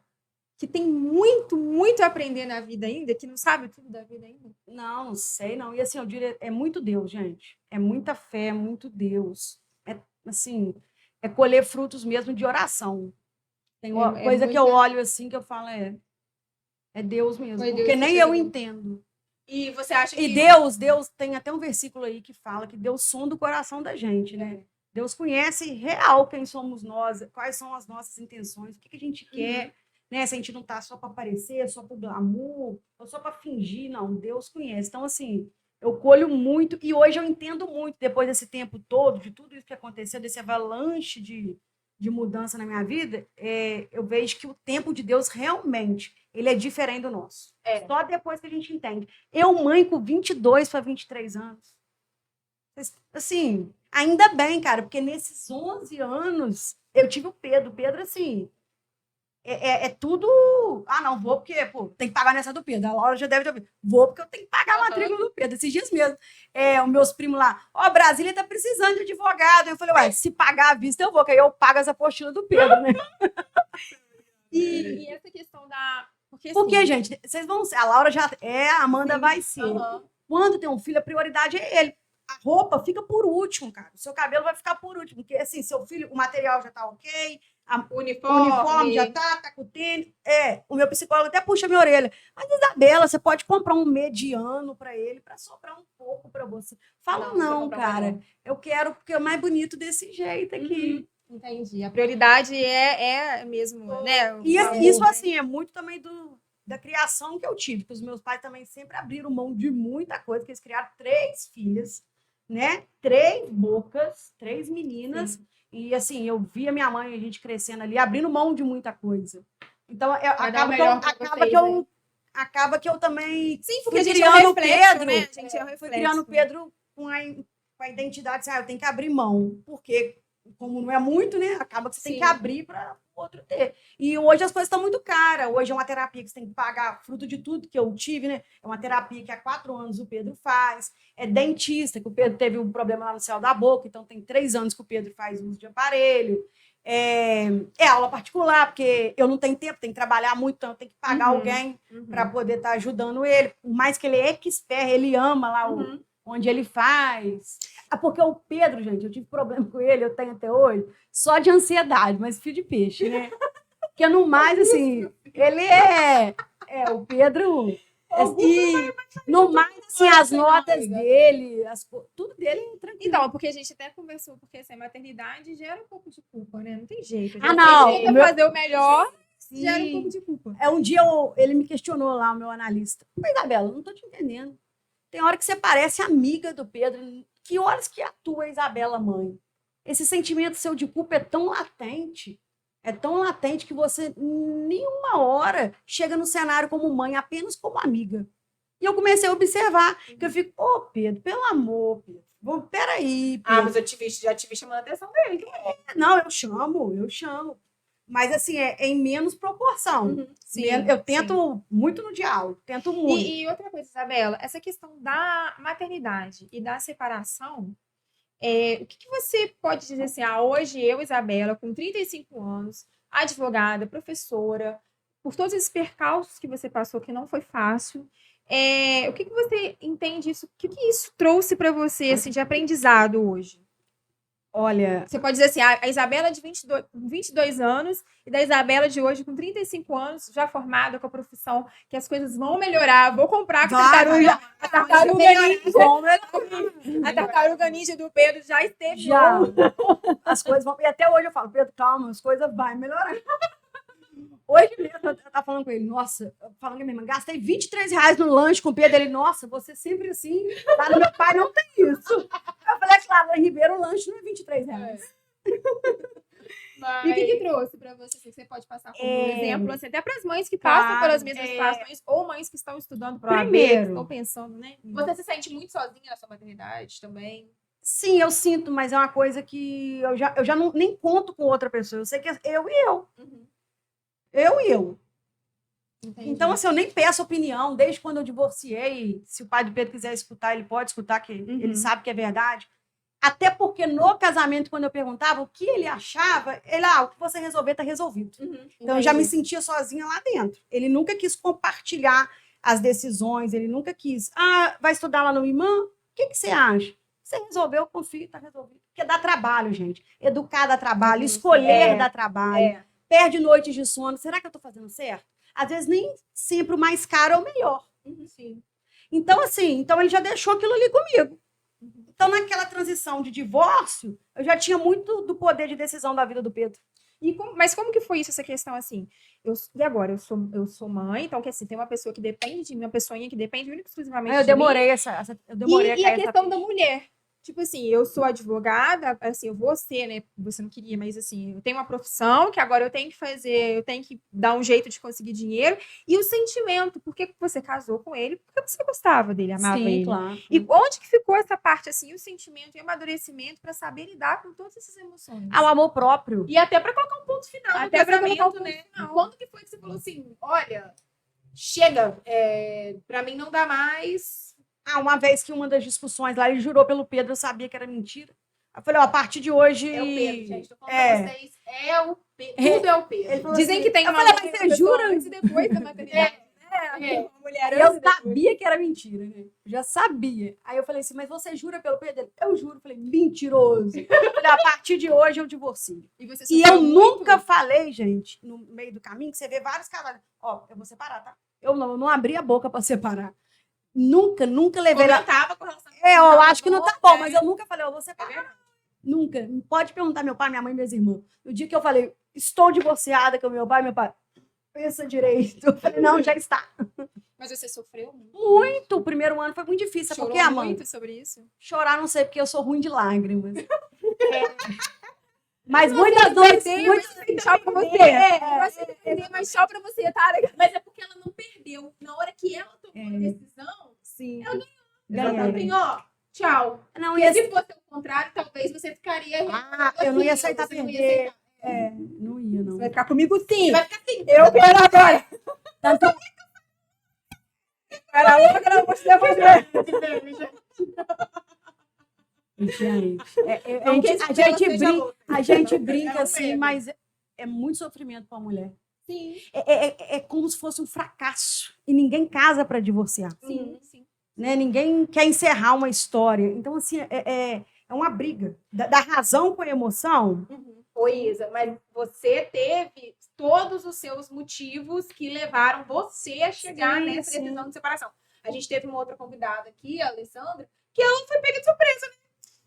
que tem muito, muito a aprender na vida ainda, que não sabe tudo da vida ainda? Não sei, não. E assim, eu diria, é muito Deus, gente. É muita fé, é muito Deus. É, assim, é colher frutos mesmo de oração. Tem uma coisa que eu olho assim, que eu falo, é Deus mesmo. Porque nem eu entendo. E você acha que... E Deus, tem até um versículo aí que fala que Deus sonda o coração da gente, né? Deus conhece real quem somos nós, quais são as nossas intenções, o que a gente quer, né? Se a gente não tá só para aparecer, só para o glamour, ou só para fingir, não. Deus conhece. Então, assim, eu colho muito, e hoje eu entendo muito, depois desse tempo todo, de tudo isso que aconteceu, desse avalanche de mudança na minha vida, eu vejo que o tempo de Deus realmente, ele é diferente do nosso. Só depois que a gente entende. Eu, mãe, com 22 para 23 anos, assim, ainda bem, cara, porque nesses 11 anos eu tive o Pedro. O Pedro, assim, É tudo. Ah, não, vou porque, pô, tem que pagar nessa do Pedro. A Laura já deve ter ouvido. Vou porque eu tenho que pagar a matrícula do Pedro. Esses dias mesmo. Os meus primos lá, Brasília tá precisando de advogado. Eu falei, ué, se pagar à vista, eu vou, que aí eu pago as apostilas do Pedro, né? E essa questão da. Porque, assim, gente, vocês vão ser. A Laura já é, a Amanda vai ser. Quando tem um filho, a prioridade é ele. A roupa fica por último, cara. O seu cabelo vai ficar por último. Porque, assim, seu filho, o material já tá ok. O uniforme já tá com o tênis. O meu psicólogo até puxa minha orelha. Mas, Isabela, você pode comprar um mediano para ele, para sobrar um pouco para você. Fala, não, cara. Eu quero porque é mais bonito desse jeito aqui. Entendi. A prioridade é mesmo, né? E isso, assim, é muito também da criação que eu tive, porque os meus pais também sempre abriram mão de muita coisa, porque eles criaram 3 filhas, né? 3 bocas, 3 meninas. Sim. E, assim, eu via minha mãe, a gente crescendo ali, abrindo mão de muita coisa. Então, acaba que eu também... Sim, porque a gente criando o Pedro, né? A gente fui criando o Pedro com a identidade, assim, eu tenho que abrir mão, porque... Como não é muito, né? Acaba que você tem que abrir para o outro ter. E hoje as coisas estão muito caras. Hoje é uma terapia que você tem que pagar, fruto de tudo que eu tive, né? É uma terapia que há 4 anos o Pedro faz. É dentista, que o Pedro teve um problema lá no céu da boca, então tem 3 anos que o Pedro faz uso de aparelho. É aula particular, porque eu não tenho tempo, tenho que trabalhar muito, então eu tenho que pagar alguém para poder estar ajudando ele. Por mais que ele é expert, ele ama lá onde ele faz. Porque o Pedro, gente, eu tive problema com ele, eu tenho até hoje, só de ansiedade, mas fio de peixe, né? Porque no mais, assim, ele o Pedro... E no mais, assim, as notas dele, tudo dele é tranquilo. Então, porque a gente até conversou, porque assim, a maternidade gera um pouco de culpa, né? Não tem jeito. Não. Fazer o melhor, gera um pouco de culpa. Um dia ele me questionou lá, o meu analista. Mas, Isabela, não tô te entendendo. Tem hora que você parece amiga do Pedro. Que horas que atua a Isabela, mãe? Esse sentimento seu de culpa é tão latente que você, nenhuma hora, chega no cenário como mãe, apenas como amiga. E eu comecei a observar, que eu fico, Pedro, pelo amor, Pedro, peraí, Pedro. Mas eu já te vi chamando a atenção dele. Não, eu chamo. Mas, assim, é em menos proporção. Sim, eu tento muito no diálogo, tento muito. E outra coisa, Isabela, essa questão da maternidade e da separação, o que você pode dizer assim, hoje eu, Isabela, com 35 anos, advogada, professora, por todos esses percalços que você passou, que não foi fácil, o que você entende isso? O que isso trouxe para você, assim, de aprendizado hoje? Olha... Você pode dizer assim, a Isabela de 22 anos e da Isabela de hoje com 35 anos, já formada com a profissão, que as coisas vão melhorar, vou comprar a tartaruga ninja do Pedro já esteve. Já. As coisas vão... E até hoje eu falo, Pedro, calma, as coisas vão melhorar. Hoje mesmo eu tava falando com ele, nossa, falando com a minha irmã, gastei R$23 no lanche com o Pedro. Ele, nossa, você sempre assim, lá no meu pai não tem isso. Eu falei, claro, em Ribeiro o lanche não é R$23. Mas... E o que trouxe para você? Que você pode passar como exemplo, assim, até para as mães que passam pelas mesmas situações, ou mães que estão estudando para primeiro, estão pensando, né? Você se sente muito sozinha na sua maternidade também? Sim, eu sinto, mas é uma coisa que eu já nem conto com outra pessoa. Eu sei que é eu e eu. Eu e eu. Entendi. Então, assim, eu nem peço opinião, desde quando eu divorciei. Se o pai do Pedro quiser escutar, ele pode escutar, que ele sabe que é verdade. Até porque no casamento, quando eu perguntava o que ele achava, ele, o que você resolver está resolvido. Então, eu já me sentia sozinha lá dentro. Ele nunca quis compartilhar as decisões, ele nunca quis. Vai estudar lá no IMã? O que você acha? Você resolveu, confio, está resolvido. Porque dá trabalho, gente. Educar dá trabalho, escolher dá trabalho. Perde noites de sono. Será que eu estou fazendo certo? Às vezes, nem sempre o mais caro é o melhor. Sim. Então, assim, ele já deixou aquilo ali comigo. Então, naquela transição de divórcio, eu já tinha muito do poder de decisão da vida do Pedro. Mas como que foi isso, essa questão, assim? E agora, eu sou mãe, então, que assim, tem uma pessoa que depende de mim, uma pessoinha que depende única e exclusivamente de mim. Eu demorei a cair. E a questão da mulher. Tipo assim, eu sou advogada, assim, eu vou ser, né? Você não queria, mas assim, eu tenho uma profissão que agora eu tenho que fazer, eu tenho que dar um jeito de conseguir dinheiro. E o sentimento, por que você casou com ele? Porque você gostava dele, amava ele. Claro. E onde que ficou essa parte, assim, o sentimento e o amadurecimento para saber lidar com todas essas emoções? O amor próprio. E até para colocar um ponto final no Até para colocar um casamento, ponto né? final. Quando que foi que você falou assim, olha, chega, para mim não dá mais... Uma vez que uma das discussões lá, ele jurou pelo Pedro, eu sabia que era mentira. Eu falei, a partir de hoje... É o Pedro, gente. Tô falando pra vocês. É o Pedro. Tudo é o Pedro. Dizem assim, que tem eu uma falei, mas você jura? antes e depois da maternidade. É. Mulher Eu sabia que era mentira, né? Já sabia. Aí eu falei assim, mas você jura pelo Pedro? Eu juro. Eu falei, mentiroso. Eu falei, a partir de hoje eu divorcio. E eu nunca falei, gente, no meio do caminho, que você vê vários casais. Ó, eu vou separar, tá? Eu não abri a boca pra separar. Nunca levei lá. Com relação Eu acho que não tá bom, mas eu nunca falei, eu vou separar. Nunca. Pode perguntar meu pai, minha mãe e meus irmãos. No dia que eu falei, estou divorciada com meu pai, pensa direito. Eu falei, não, já está. Mas você sofreu muito? Muito. O primeiro ano foi muito difícil. Chorou porque, Amanda? muito sobre isso? Chorar, não sei, porque eu sou ruim de lágrimas. Mas muitas noites... Tchau pra você. Mas tchau pra você, tá? Mas é porque ela não perdeu. Na hora que ela tomou a decisão, sim, ela ganhou. Ela assim, ó, tchau. Não, porque se fosse o contrário, talvez você ficaria... eu não ia aceitar você não ia perder. aceitar. Não ia, não. Você vai ficar comigo sim. Você vai ficar assim. Eu quero agora. Tanto... Era louca, não vou te devolver. A gente brinca assim, mas é muito sofrimento para a mulher. Sim. É como se fosse um fracasso. E ninguém casa para divorciar. Sim. Né? Ninguém quer encerrar uma história. Então, assim, é uma briga. Da razão com a emoção. Oi, Isa, mas você teve todos os seus motivos que levaram você a chegar nessa decisão de separação. A gente teve uma outra convidada aqui, a Alessandra, que ela foi pega de surpresa, né?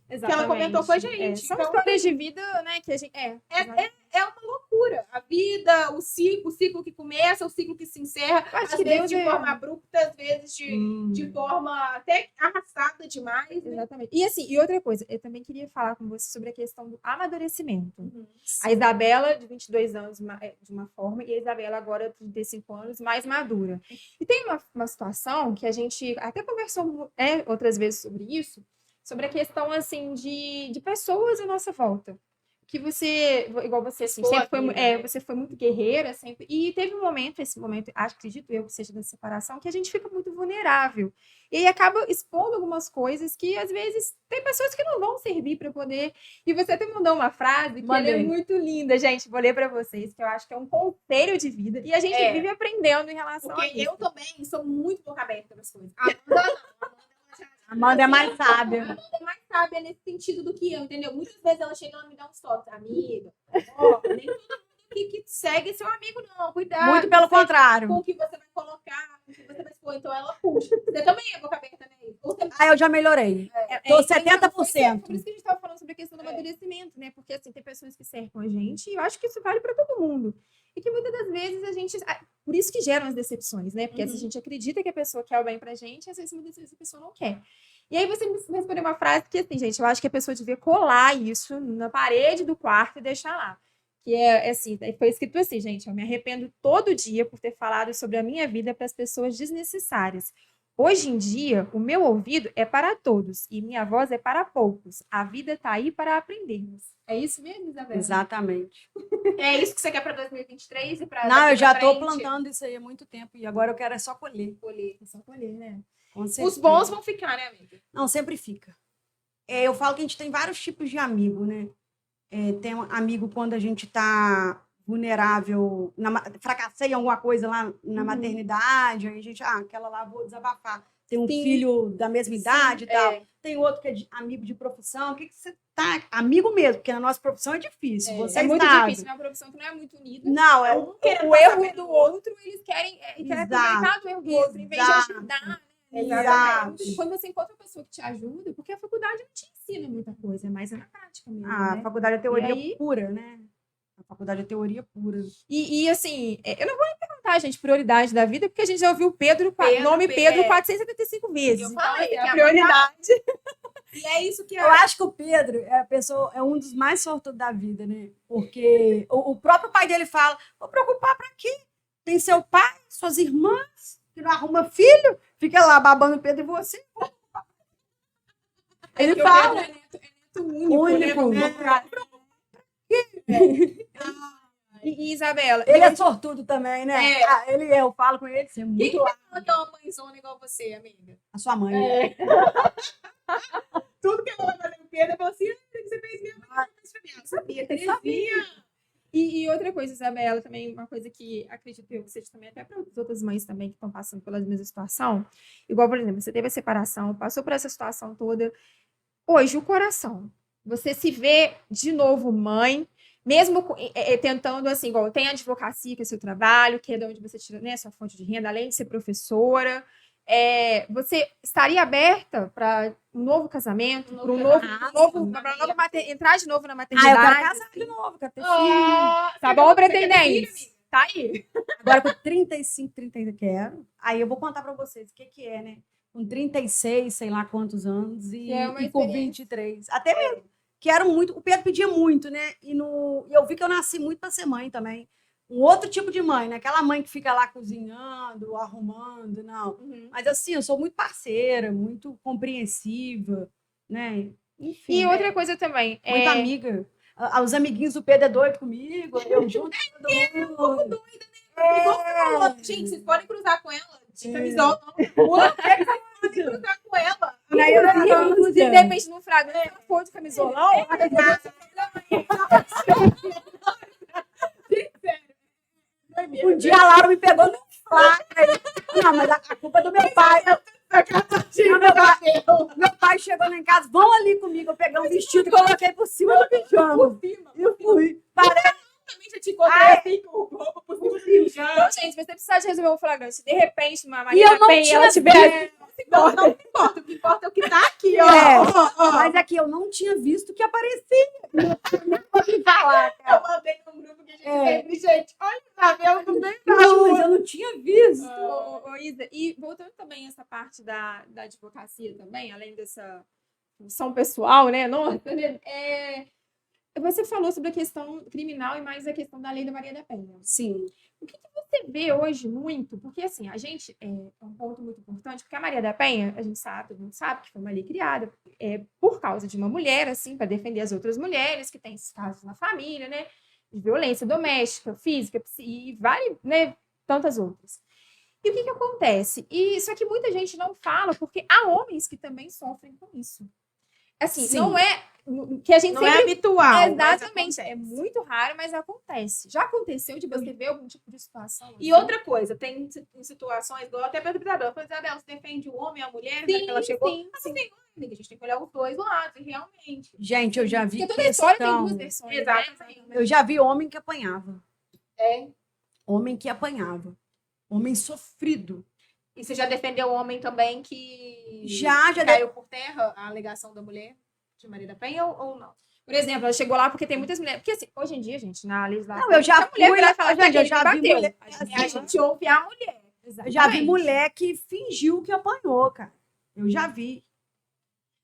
Exatamente. Que ela comentou com a gente. São histórias de vida, né, que a gente... É uma loucura. A vida, o ciclo que começa, o ciclo que se encerra, às vezes de forma abrupta, às vezes de forma até arrastada demais. Né? Exatamente. E assim, e outra coisa, eu também queria falar com você sobre a questão do amadurecimento. A Isabela, de 22 anos, de uma forma, e a Isabela agora, de 35 anos, mais madura. E tem uma situação que a gente até conversou outras vezes sobre isso, sobre a questão, assim, de pessoas à nossa volta. Que você, igual você, assim, sempre foi, você foi muito guerreira, sempre. E teve esse momento, acredito eu que seja da separação, que a gente fica muito vulnerável. E aí acaba expondo algumas coisas que, às vezes, tem pessoas que não vão servir para poder... E você até mandou uma frase que ela é muito linda, gente. Vou ler para vocês, que eu acho que é um conselho de vida. E a gente vive aprendendo em relação a isso. Porque eu também sou muito boca aberta nas coisas. Amanda é mais sábia. Amanda é mais sábia nesse sentido do que eu, entendeu? Muitas vezes ela chega e ela me dá uns toques. Amiga, nem todo mundo que segue seu amigo, não. Cuidado. Muito pelo contrário. Com o que você vai colocar, com o que você vai expor. Então ela puxa. Você também é boca aberta, né? Eu já melhorei. Tô 70%. Por isso que a gente estava falando sobre a questão do amadurecimento, né? Porque, assim, tem pessoas que cercam a gente e eu acho que isso vale para todo mundo. E que muitas das vezes a gente... Por isso que geram as decepções, né? Porque se a gente acredita que a pessoa quer o bem pra gente, às vezes muitas vezes a pessoa não quer. E aí você me respondeu uma frase que, assim, gente, eu acho que a pessoa devia colar isso na parede do quarto e deixar lá. Que é assim, foi escrito assim, gente, eu me arrependo todo dia por ter falado sobre a minha vida para as pessoas desnecessárias. Hoje em dia, o meu ouvido é para todos e minha voz é para poucos. A vida está aí para aprendermos. É isso mesmo, Isabela? Exatamente. É isso que você quer para 2023 e para... Não, eu já estou plantando isso aí há muito tempo e agora eu quero só colher. Só colher, né? Os bons vão ficar, né, amiga? Não, sempre fica. Eu falo que a gente tem vários tipos de amigo, né? Tem um amigo quando a gente está vulnerável, fracassei em alguma coisa lá na maternidade, aí a gente, aquela lá vou desabafar. Tem um filho da mesma idade e tal. Tem outro que é amigo de profissão. O que você tá? Amigo mesmo, porque na nossa profissão é difícil. Você é muito difícil, é uma profissão que não é muito unida. Não, o erro do outro, eles querem aproveitar do erro do outro, em vez de ajudar. Exatamente. Quando você encontra uma pessoa que te ajuda, porque a faculdade não te ensina muita coisa, mas é na prática mesmo. A faculdade é teoria pura, né? A faculdade é teoria pura. E assim, eu não vou perguntar, gente, prioridade da vida, porque a gente já ouviu o nome Pedro 475 vezes. Eu falei, então, a prioridade. E é isso que eu acho que o Pedro é um dos mais sortudos da vida, né? Porque o próprio pai dele fala, vou preocupar pra quê? Tem seu pai, suas irmãs, que não arruma filho, fica lá babando o Pedro e você. Ele fala. É neto único. Né? E Isabela, ele é sortudo também, né? Eu falo com ele, você é muito lá. Quem é uma mãezona igual você, amiga? A sua mãe. Tudo que ela vai fazer com o Pedro, eu falo assim, você fez minha mãe, eu sabia, Terezinha. E outra coisa, Isabela, também uma coisa que acredito eu que seja também até para as outras mães também que estão passando pela mesma situação, igual, por exemplo, você teve a separação, passou por essa situação toda, hoje o coração, você se vê de novo mãe, mesmo tentando, assim, igual tem a advocacia, que é o seu trabalho, que é de onde você tira, né, sua fonte de renda, além de ser professora, você estaria aberta para um novo casamento, para entrar de novo na maternidade? Eu quero casar de novo, quero ter filho. Tá bom, pretendente? Tá aí. Agora com 35, 30 eu quero. Aí eu vou contar para vocês o que é, né? Com 36, sei lá quantos anos, e com 23. Até mesmo. Quero muito. O Pedro pedia muito, né? E eu vi que eu nasci muito para ser mãe também. Um outro tipo de mãe, né? Aquela mãe que fica lá cozinhando, arrumando, não. Mas assim, eu sou muito parceira, muito compreensiva, né? Enfim. E outra coisa também. Muito amiga. Os amiguinhos do Pedro é doido comigo, eu junto com todo mundo. Um pouco doida, né? Gente, vocês podem cruzar com ela de camisola, não. Podem cruzar com ela. Inclusive, de repente, no fragante, ela for de camisolão. Um dia a Laura me pegou no flagra. Não, mas a culpa é do meu pai. Meu pai chegou lá em casa, vão ali comigo. Eu peguei um vestido e coloquei por cima do pijama. Eu fui. Também já te encontrei assim com o roupa por cima do pijama. Então, gente, você precisa de resolver um flagrante. Se de repente, uma Maria da Penha, ela tiver... Não importa. O que importa é o que tá aqui, ó. Mas aqui eu não tinha visto que aparecia. Nem pode falar, cara. Eu mandei num grupo que a gente fez, gente. Olha, tá vendo? Não, mas eu não tinha visto. Isa, e voltando também a essa parte da advocacia também, além dessa função pessoal, né? Nossa, você falou sobre a questão criminal e mais a questão da lei da Maria da Penha. Sim. O que você vê hoje muito? Porque, assim, a gente é um ponto muito importante, porque a Maria da Penha, a gente sabe, todo mundo sabe que foi uma lei criada por causa de uma mulher, assim, para defender as outras mulheres que têm esses casos na família, né? De violência doméstica, física, e várias, né? Tantas outras. E o que acontece? Só que muita gente não fala, porque há homens que também sofrem com isso. Assim, Sim. não é que a gente não sempre... é habitual. Exatamente, é muito raro, mas acontece. Já aconteceu de você ver algum tipo de situação? Assim? E outra coisa, tem situações, igual até para a Isabela, Isabela, você defende o homem e a mulher, sim, que ela chegou. Sim. A gente tem que olhar os dois lados, realmente. Gente, eu já vi porque toda história tem duas versões. Exatamente. Né? Eu já vi homem que apanhava. É. Homem que apanhava. Homem sofrido. E você já defendeu o homem também que já caiu por terra a alegação da mulher de Maria da Penha ou não? Por exemplo, ela chegou lá porque tem muitas mulheres. Porque assim, hoje em dia, gente, na legislação. Não, eu já fui. Mulher falar, gente, eu já vi mulher. A gente ouve a mulher. Eu já vi mulher que fingiu que apanhou, cara. Eu já vi.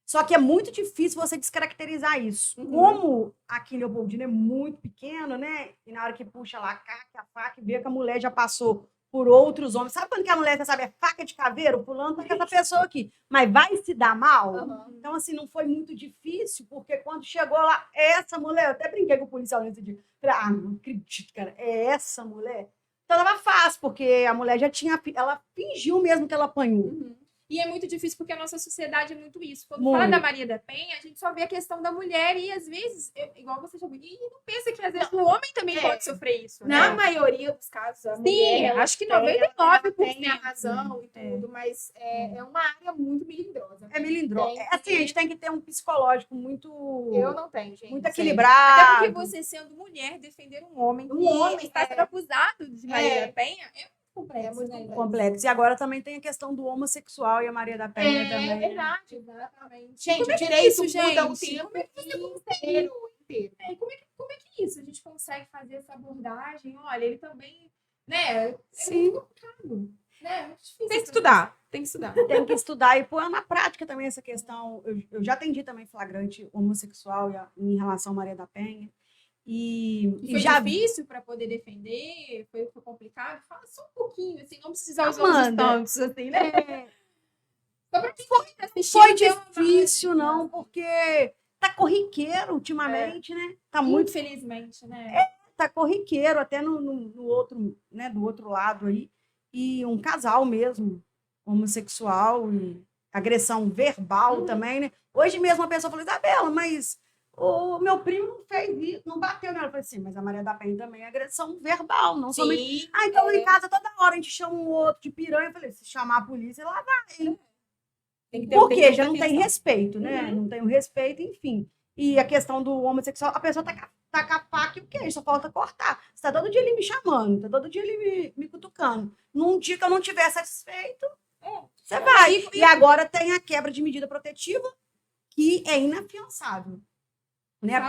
Só que é muito difícil você descaracterizar isso. Como aqui em Leopoldina é muito pequeno, né? E na hora que puxa lá a faca, vê que a mulher já passou por outros homens. Sabe quando que a mulher já sabe, é faca de caveiro, pulando com essa pessoa aqui. Mas vai se dar mal? Então, assim, não foi muito difícil, porque quando chegou lá, essa mulher, eu até brinquei com o policial nesse dia. Falei, não acredito, cara, é essa mulher? Então, tava fácil, porque a mulher já tinha, ela fingiu mesmo que ela apanhou. E é muito difícil porque a nossa sociedade é muito isso. Quando fala da Maria da Penha, a gente só vê a questão da mulher e às vezes, igual você já viu, e não pensa que às vezes o homem também pode sofrer isso. Né? Na maioria dos casos, a mulher, acho que 99% tem a razão e tudo, mas é uma área muito melindrosa. É melindrosa. Assim, a gente tem que ter um psicológico muito... Eu não tenho, gente. Muito equilibrado. Até porque você, sendo mulher, defender um homem que está sendo acusado de Maria da Penha complexo, muito complexo. E agora também tem a questão do homossexual e a Maria da Penha também. É verdade, exatamente. Gente, o direito muda o tempo inteiro. Como é que isso? A gente consegue fazer essa abordagem? Olha, ele também, né? Sim. Complicado, né? É difícil. Tem que estudar. Tem que estudar. Tem que estudar e pôr na prática também essa questão. Eu já atendi também flagrante homossexual em relação a Maria da Penha. E foi já difícil para poder defender? Foi complicado? Fala só um pouquinho, assim, não precisa usar os tantos, assim, né? Foi difícil, não, porque tá corriqueiro ultimamente, né? Tá muito... Infelizmente, né? Tá corriqueiro, até no outro, né, do outro lado aí. E um casal mesmo, homossexual, e agressão verbal também, né? Hoje mesmo a pessoa falou, Isabela, mas o meu primo fez isso, não bateu nela. Eu falei assim, mas a Maria da Penha também é agressão verbal, não somente... então em casa toda hora a gente chama um outro de piranha. Eu falei, se chamar a polícia, lá vai. Porque já não tem respeito, né? Não tem o respeito, enfim. E a questão do homossexual, a pessoa tá com a faca e o quê? Só falta cortar. Você tá todo dia ali me chamando, tá todo dia ali me cutucando. Num dia que eu não estiver satisfeito, você vai. E agora tem a quebra de medida protetiva, que é inafiançável. Né? A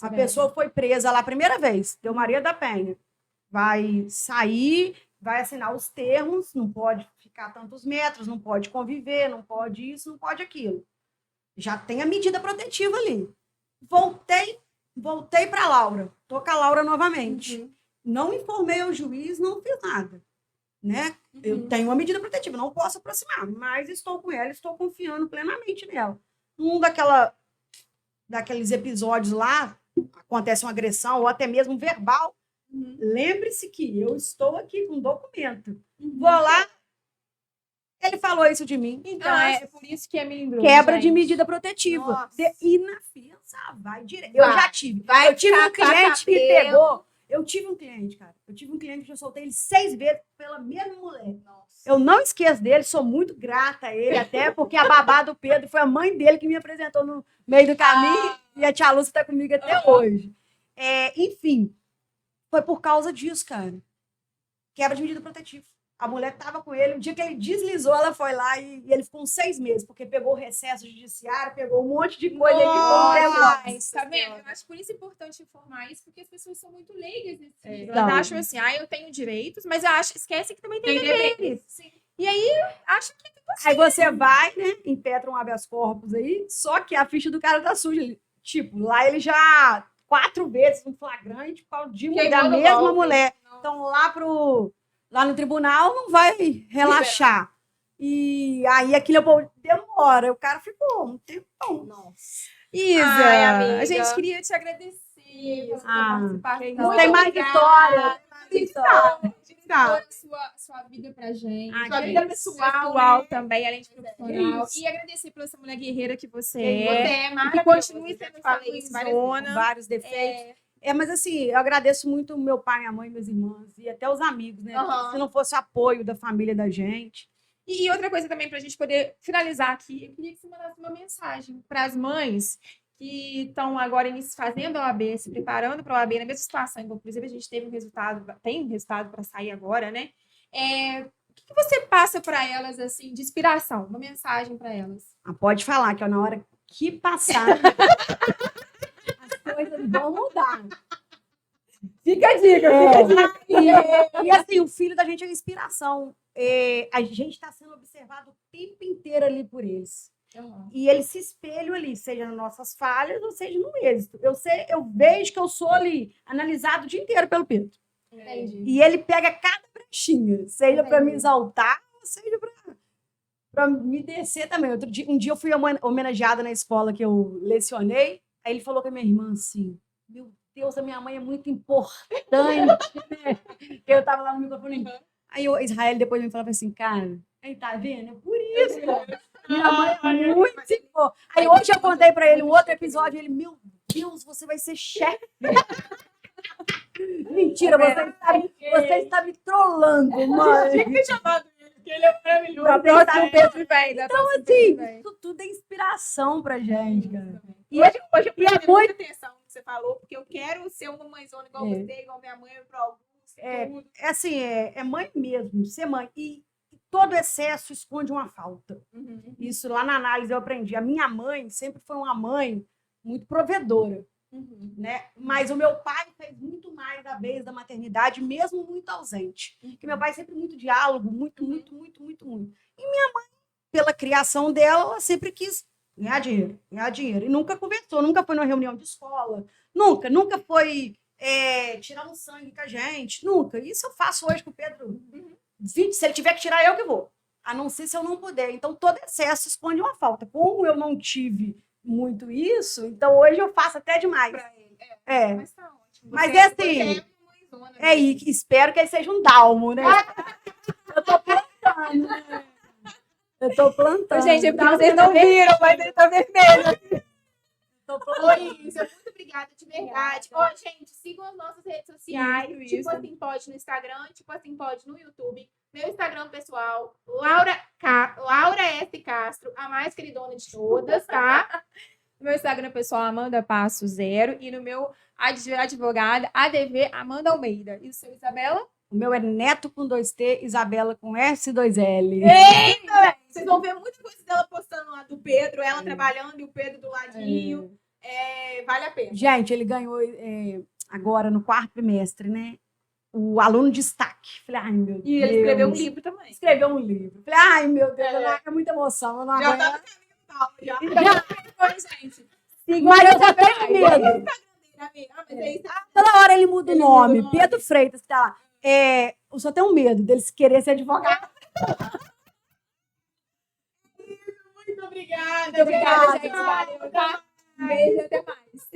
pessoa foi presa lá a primeira vez, deu Maria da Penha. Vai sair, vai assinar os termos, não pode ficar tantos metros, não pode conviver, não pode isso, não pode aquilo. Já tem a medida protetiva ali. Voltei para a Laura. Tô com a Laura novamente. Não informei ao juiz, não fiz nada. Né? Eu tenho uma medida protetiva, não posso aproximar, mas estou com ela, estou confiando plenamente nela. Num daqueles episódios lá, acontece uma agressão ou até mesmo verbal, lembre-se que eu estou aqui com documento. Vou lá, ele falou isso de mim. Então, é por isso que é melindroso. Quebra de medida protetiva. Inafiançável, vai direto. Eu já tive. Eu tive um cliente que pegou. Eu tive um cliente, cara. Eu tive um cliente que eu soltei ele 6 vezes pela mesma mulher. Nossa. Eu não esqueço dele, sou muito grata a ele, até porque a babá do Pedro foi a mãe dele que me apresentou no meio do caminho e a tia Lúcia está comigo até hoje. Enfim, foi por causa disso, cara. Quebra de medida protetiva. A mulher estava com ele, o dia que ele deslizou, ela foi lá e ele ficou uns 6 meses, porque pegou o recesso judiciário, pegou um monte de coisa. Tá vendo? Eu acho por isso importante informar isso, porque as pessoas são muito leigas nesse Elas acham assim, eu tenho direitos, mas esquece que também tem deveres. E aí, acha que... Aí você vai, né, impetra um habeas corpus aí, só que a ficha do cara tá suja. Tipo, lá ele já 4 vezes um flagrante por causa de da mesma mulher. Então, lá no tribunal não vai relaxar. E aí aquilo demora. O cara ficou um tempão. Nossa. Isa, a gente queria te agradecer por participar. Tem mais história. Sua vida pra gente. Sua vida pessoal também, além de profissional. E agradecer pela essa mulher guerreira que você é. Que continue sendo com vários defeitos. Mas assim, eu agradeço muito meu pai, minha mãe, meus irmãos e até os amigos, né? Se não fosse o apoio da família da gente. E outra coisa também, para a gente poder finalizar aqui, eu queria que você mandasse uma mensagem para as mães que estão agora fazendo a OAB, se preparando para a OAB, na mesma situação. Inclusive, a gente tem um resultado para sair agora, né? O que você passa para elas, assim, de inspiração? Uma mensagem para elas? Pode falar, que na hora que passar... as coisas vão mudar. Fica a dica. E assim, o filho da gente é inspiração. A gente está sendo observado o tempo inteiro ali por eles. E eles se espelham ali, seja nas nossas falhas ou seja no êxito. Eu vejo que eu sou ali analisado o dia inteiro pelo Pedro. E ele pega cada brechinha, seja para me exaltar, seja para me descer também. Um dia eu fui homenageada na escola que eu lecionei. Aí ele falou com a minha irmã assim, meu Deus, a minha mãe é muito importante, né? Eu tava lá no microfone. Aí o Israel depois me falava assim, cara, aí tá vendo? É por isso, minha mãe é muito importante. Aí hoje eu contei pra ele um outro episódio, ele, meu Deus, você vai ser chefe. Mentira, você está me trollando, mãe. Eu tinha que chamado ele, porque ele é maravilhoso. Então, assim, tudo é inspiração pra gente, cara. Hoje eu prestei muita atenção no que você falou, porque eu quero ser uma mãezona igual você, igual minha mãe, pro Augusto. Assim, é mãe mesmo, ser mãe. E todo excesso esconde uma falta. Isso lá na análise eu aprendi. A minha mãe sempre foi uma mãe muito provedora. Né? Mas o meu pai fez muito mais da vez da maternidade, mesmo muito ausente. Porque meu pai sempre muito diálogo, muito. pela criação dela, ela sempre quis ganhar dinheiro. E nunca conversou, nunca foi numa reunião de escola, nunca foi tirar um sangue com a gente, nunca. Isso eu faço hoje com o Pedro. Se ele tiver que tirar, eu que vou. A não ser se eu não puder. Então, todo excesso esconde uma falta. Como eu não tive muito isso, então hoje eu faço até demais. Pra ele. Mas tá ótimo. Mas é assim. E espero que ele seja um dalmo, né? Eu tô plantando, né? Gente, vocês não viram, mas ele tá vermelho. Isso, muito obrigada, de verdade. Gente, sigam as nossas redes sociais. Tipo assim, pode no Instagram, tipo assim, pode no YouTube. Meu Instagram pessoal, Laura S. Castro, a mais queridona de todas, tá? No meu Instagram pessoal, Amanda Passo 0. E no meu advogada, ADV Amanda Almeida. E o seu, Isabela? O meu é Neto com 2T, Isabela com S e 2L. Eita! Vocês vão ver muita coisa dela postando lá do Pedro, ela trabalhando e o Pedro do ladinho. Vale a pena. Gente, ele ganhou agora no 4º trimestre, né? O aluno de destaque. Falei, ai, meu Deus. E ele escreveu um livro também. Escreveu um livro. Falei, ai, meu Deus, é muita emoção. Eu não já aguento. Tá no caminho, gente. Mas eu já tenho medo. Toda hora ele muda o nome. Pedro Freitas, que tá lá. Eu só tenho medo deles querer ser advogado. Muito obrigada. Muito obrigada, gente. Valeu, tá? Beijo, até mais.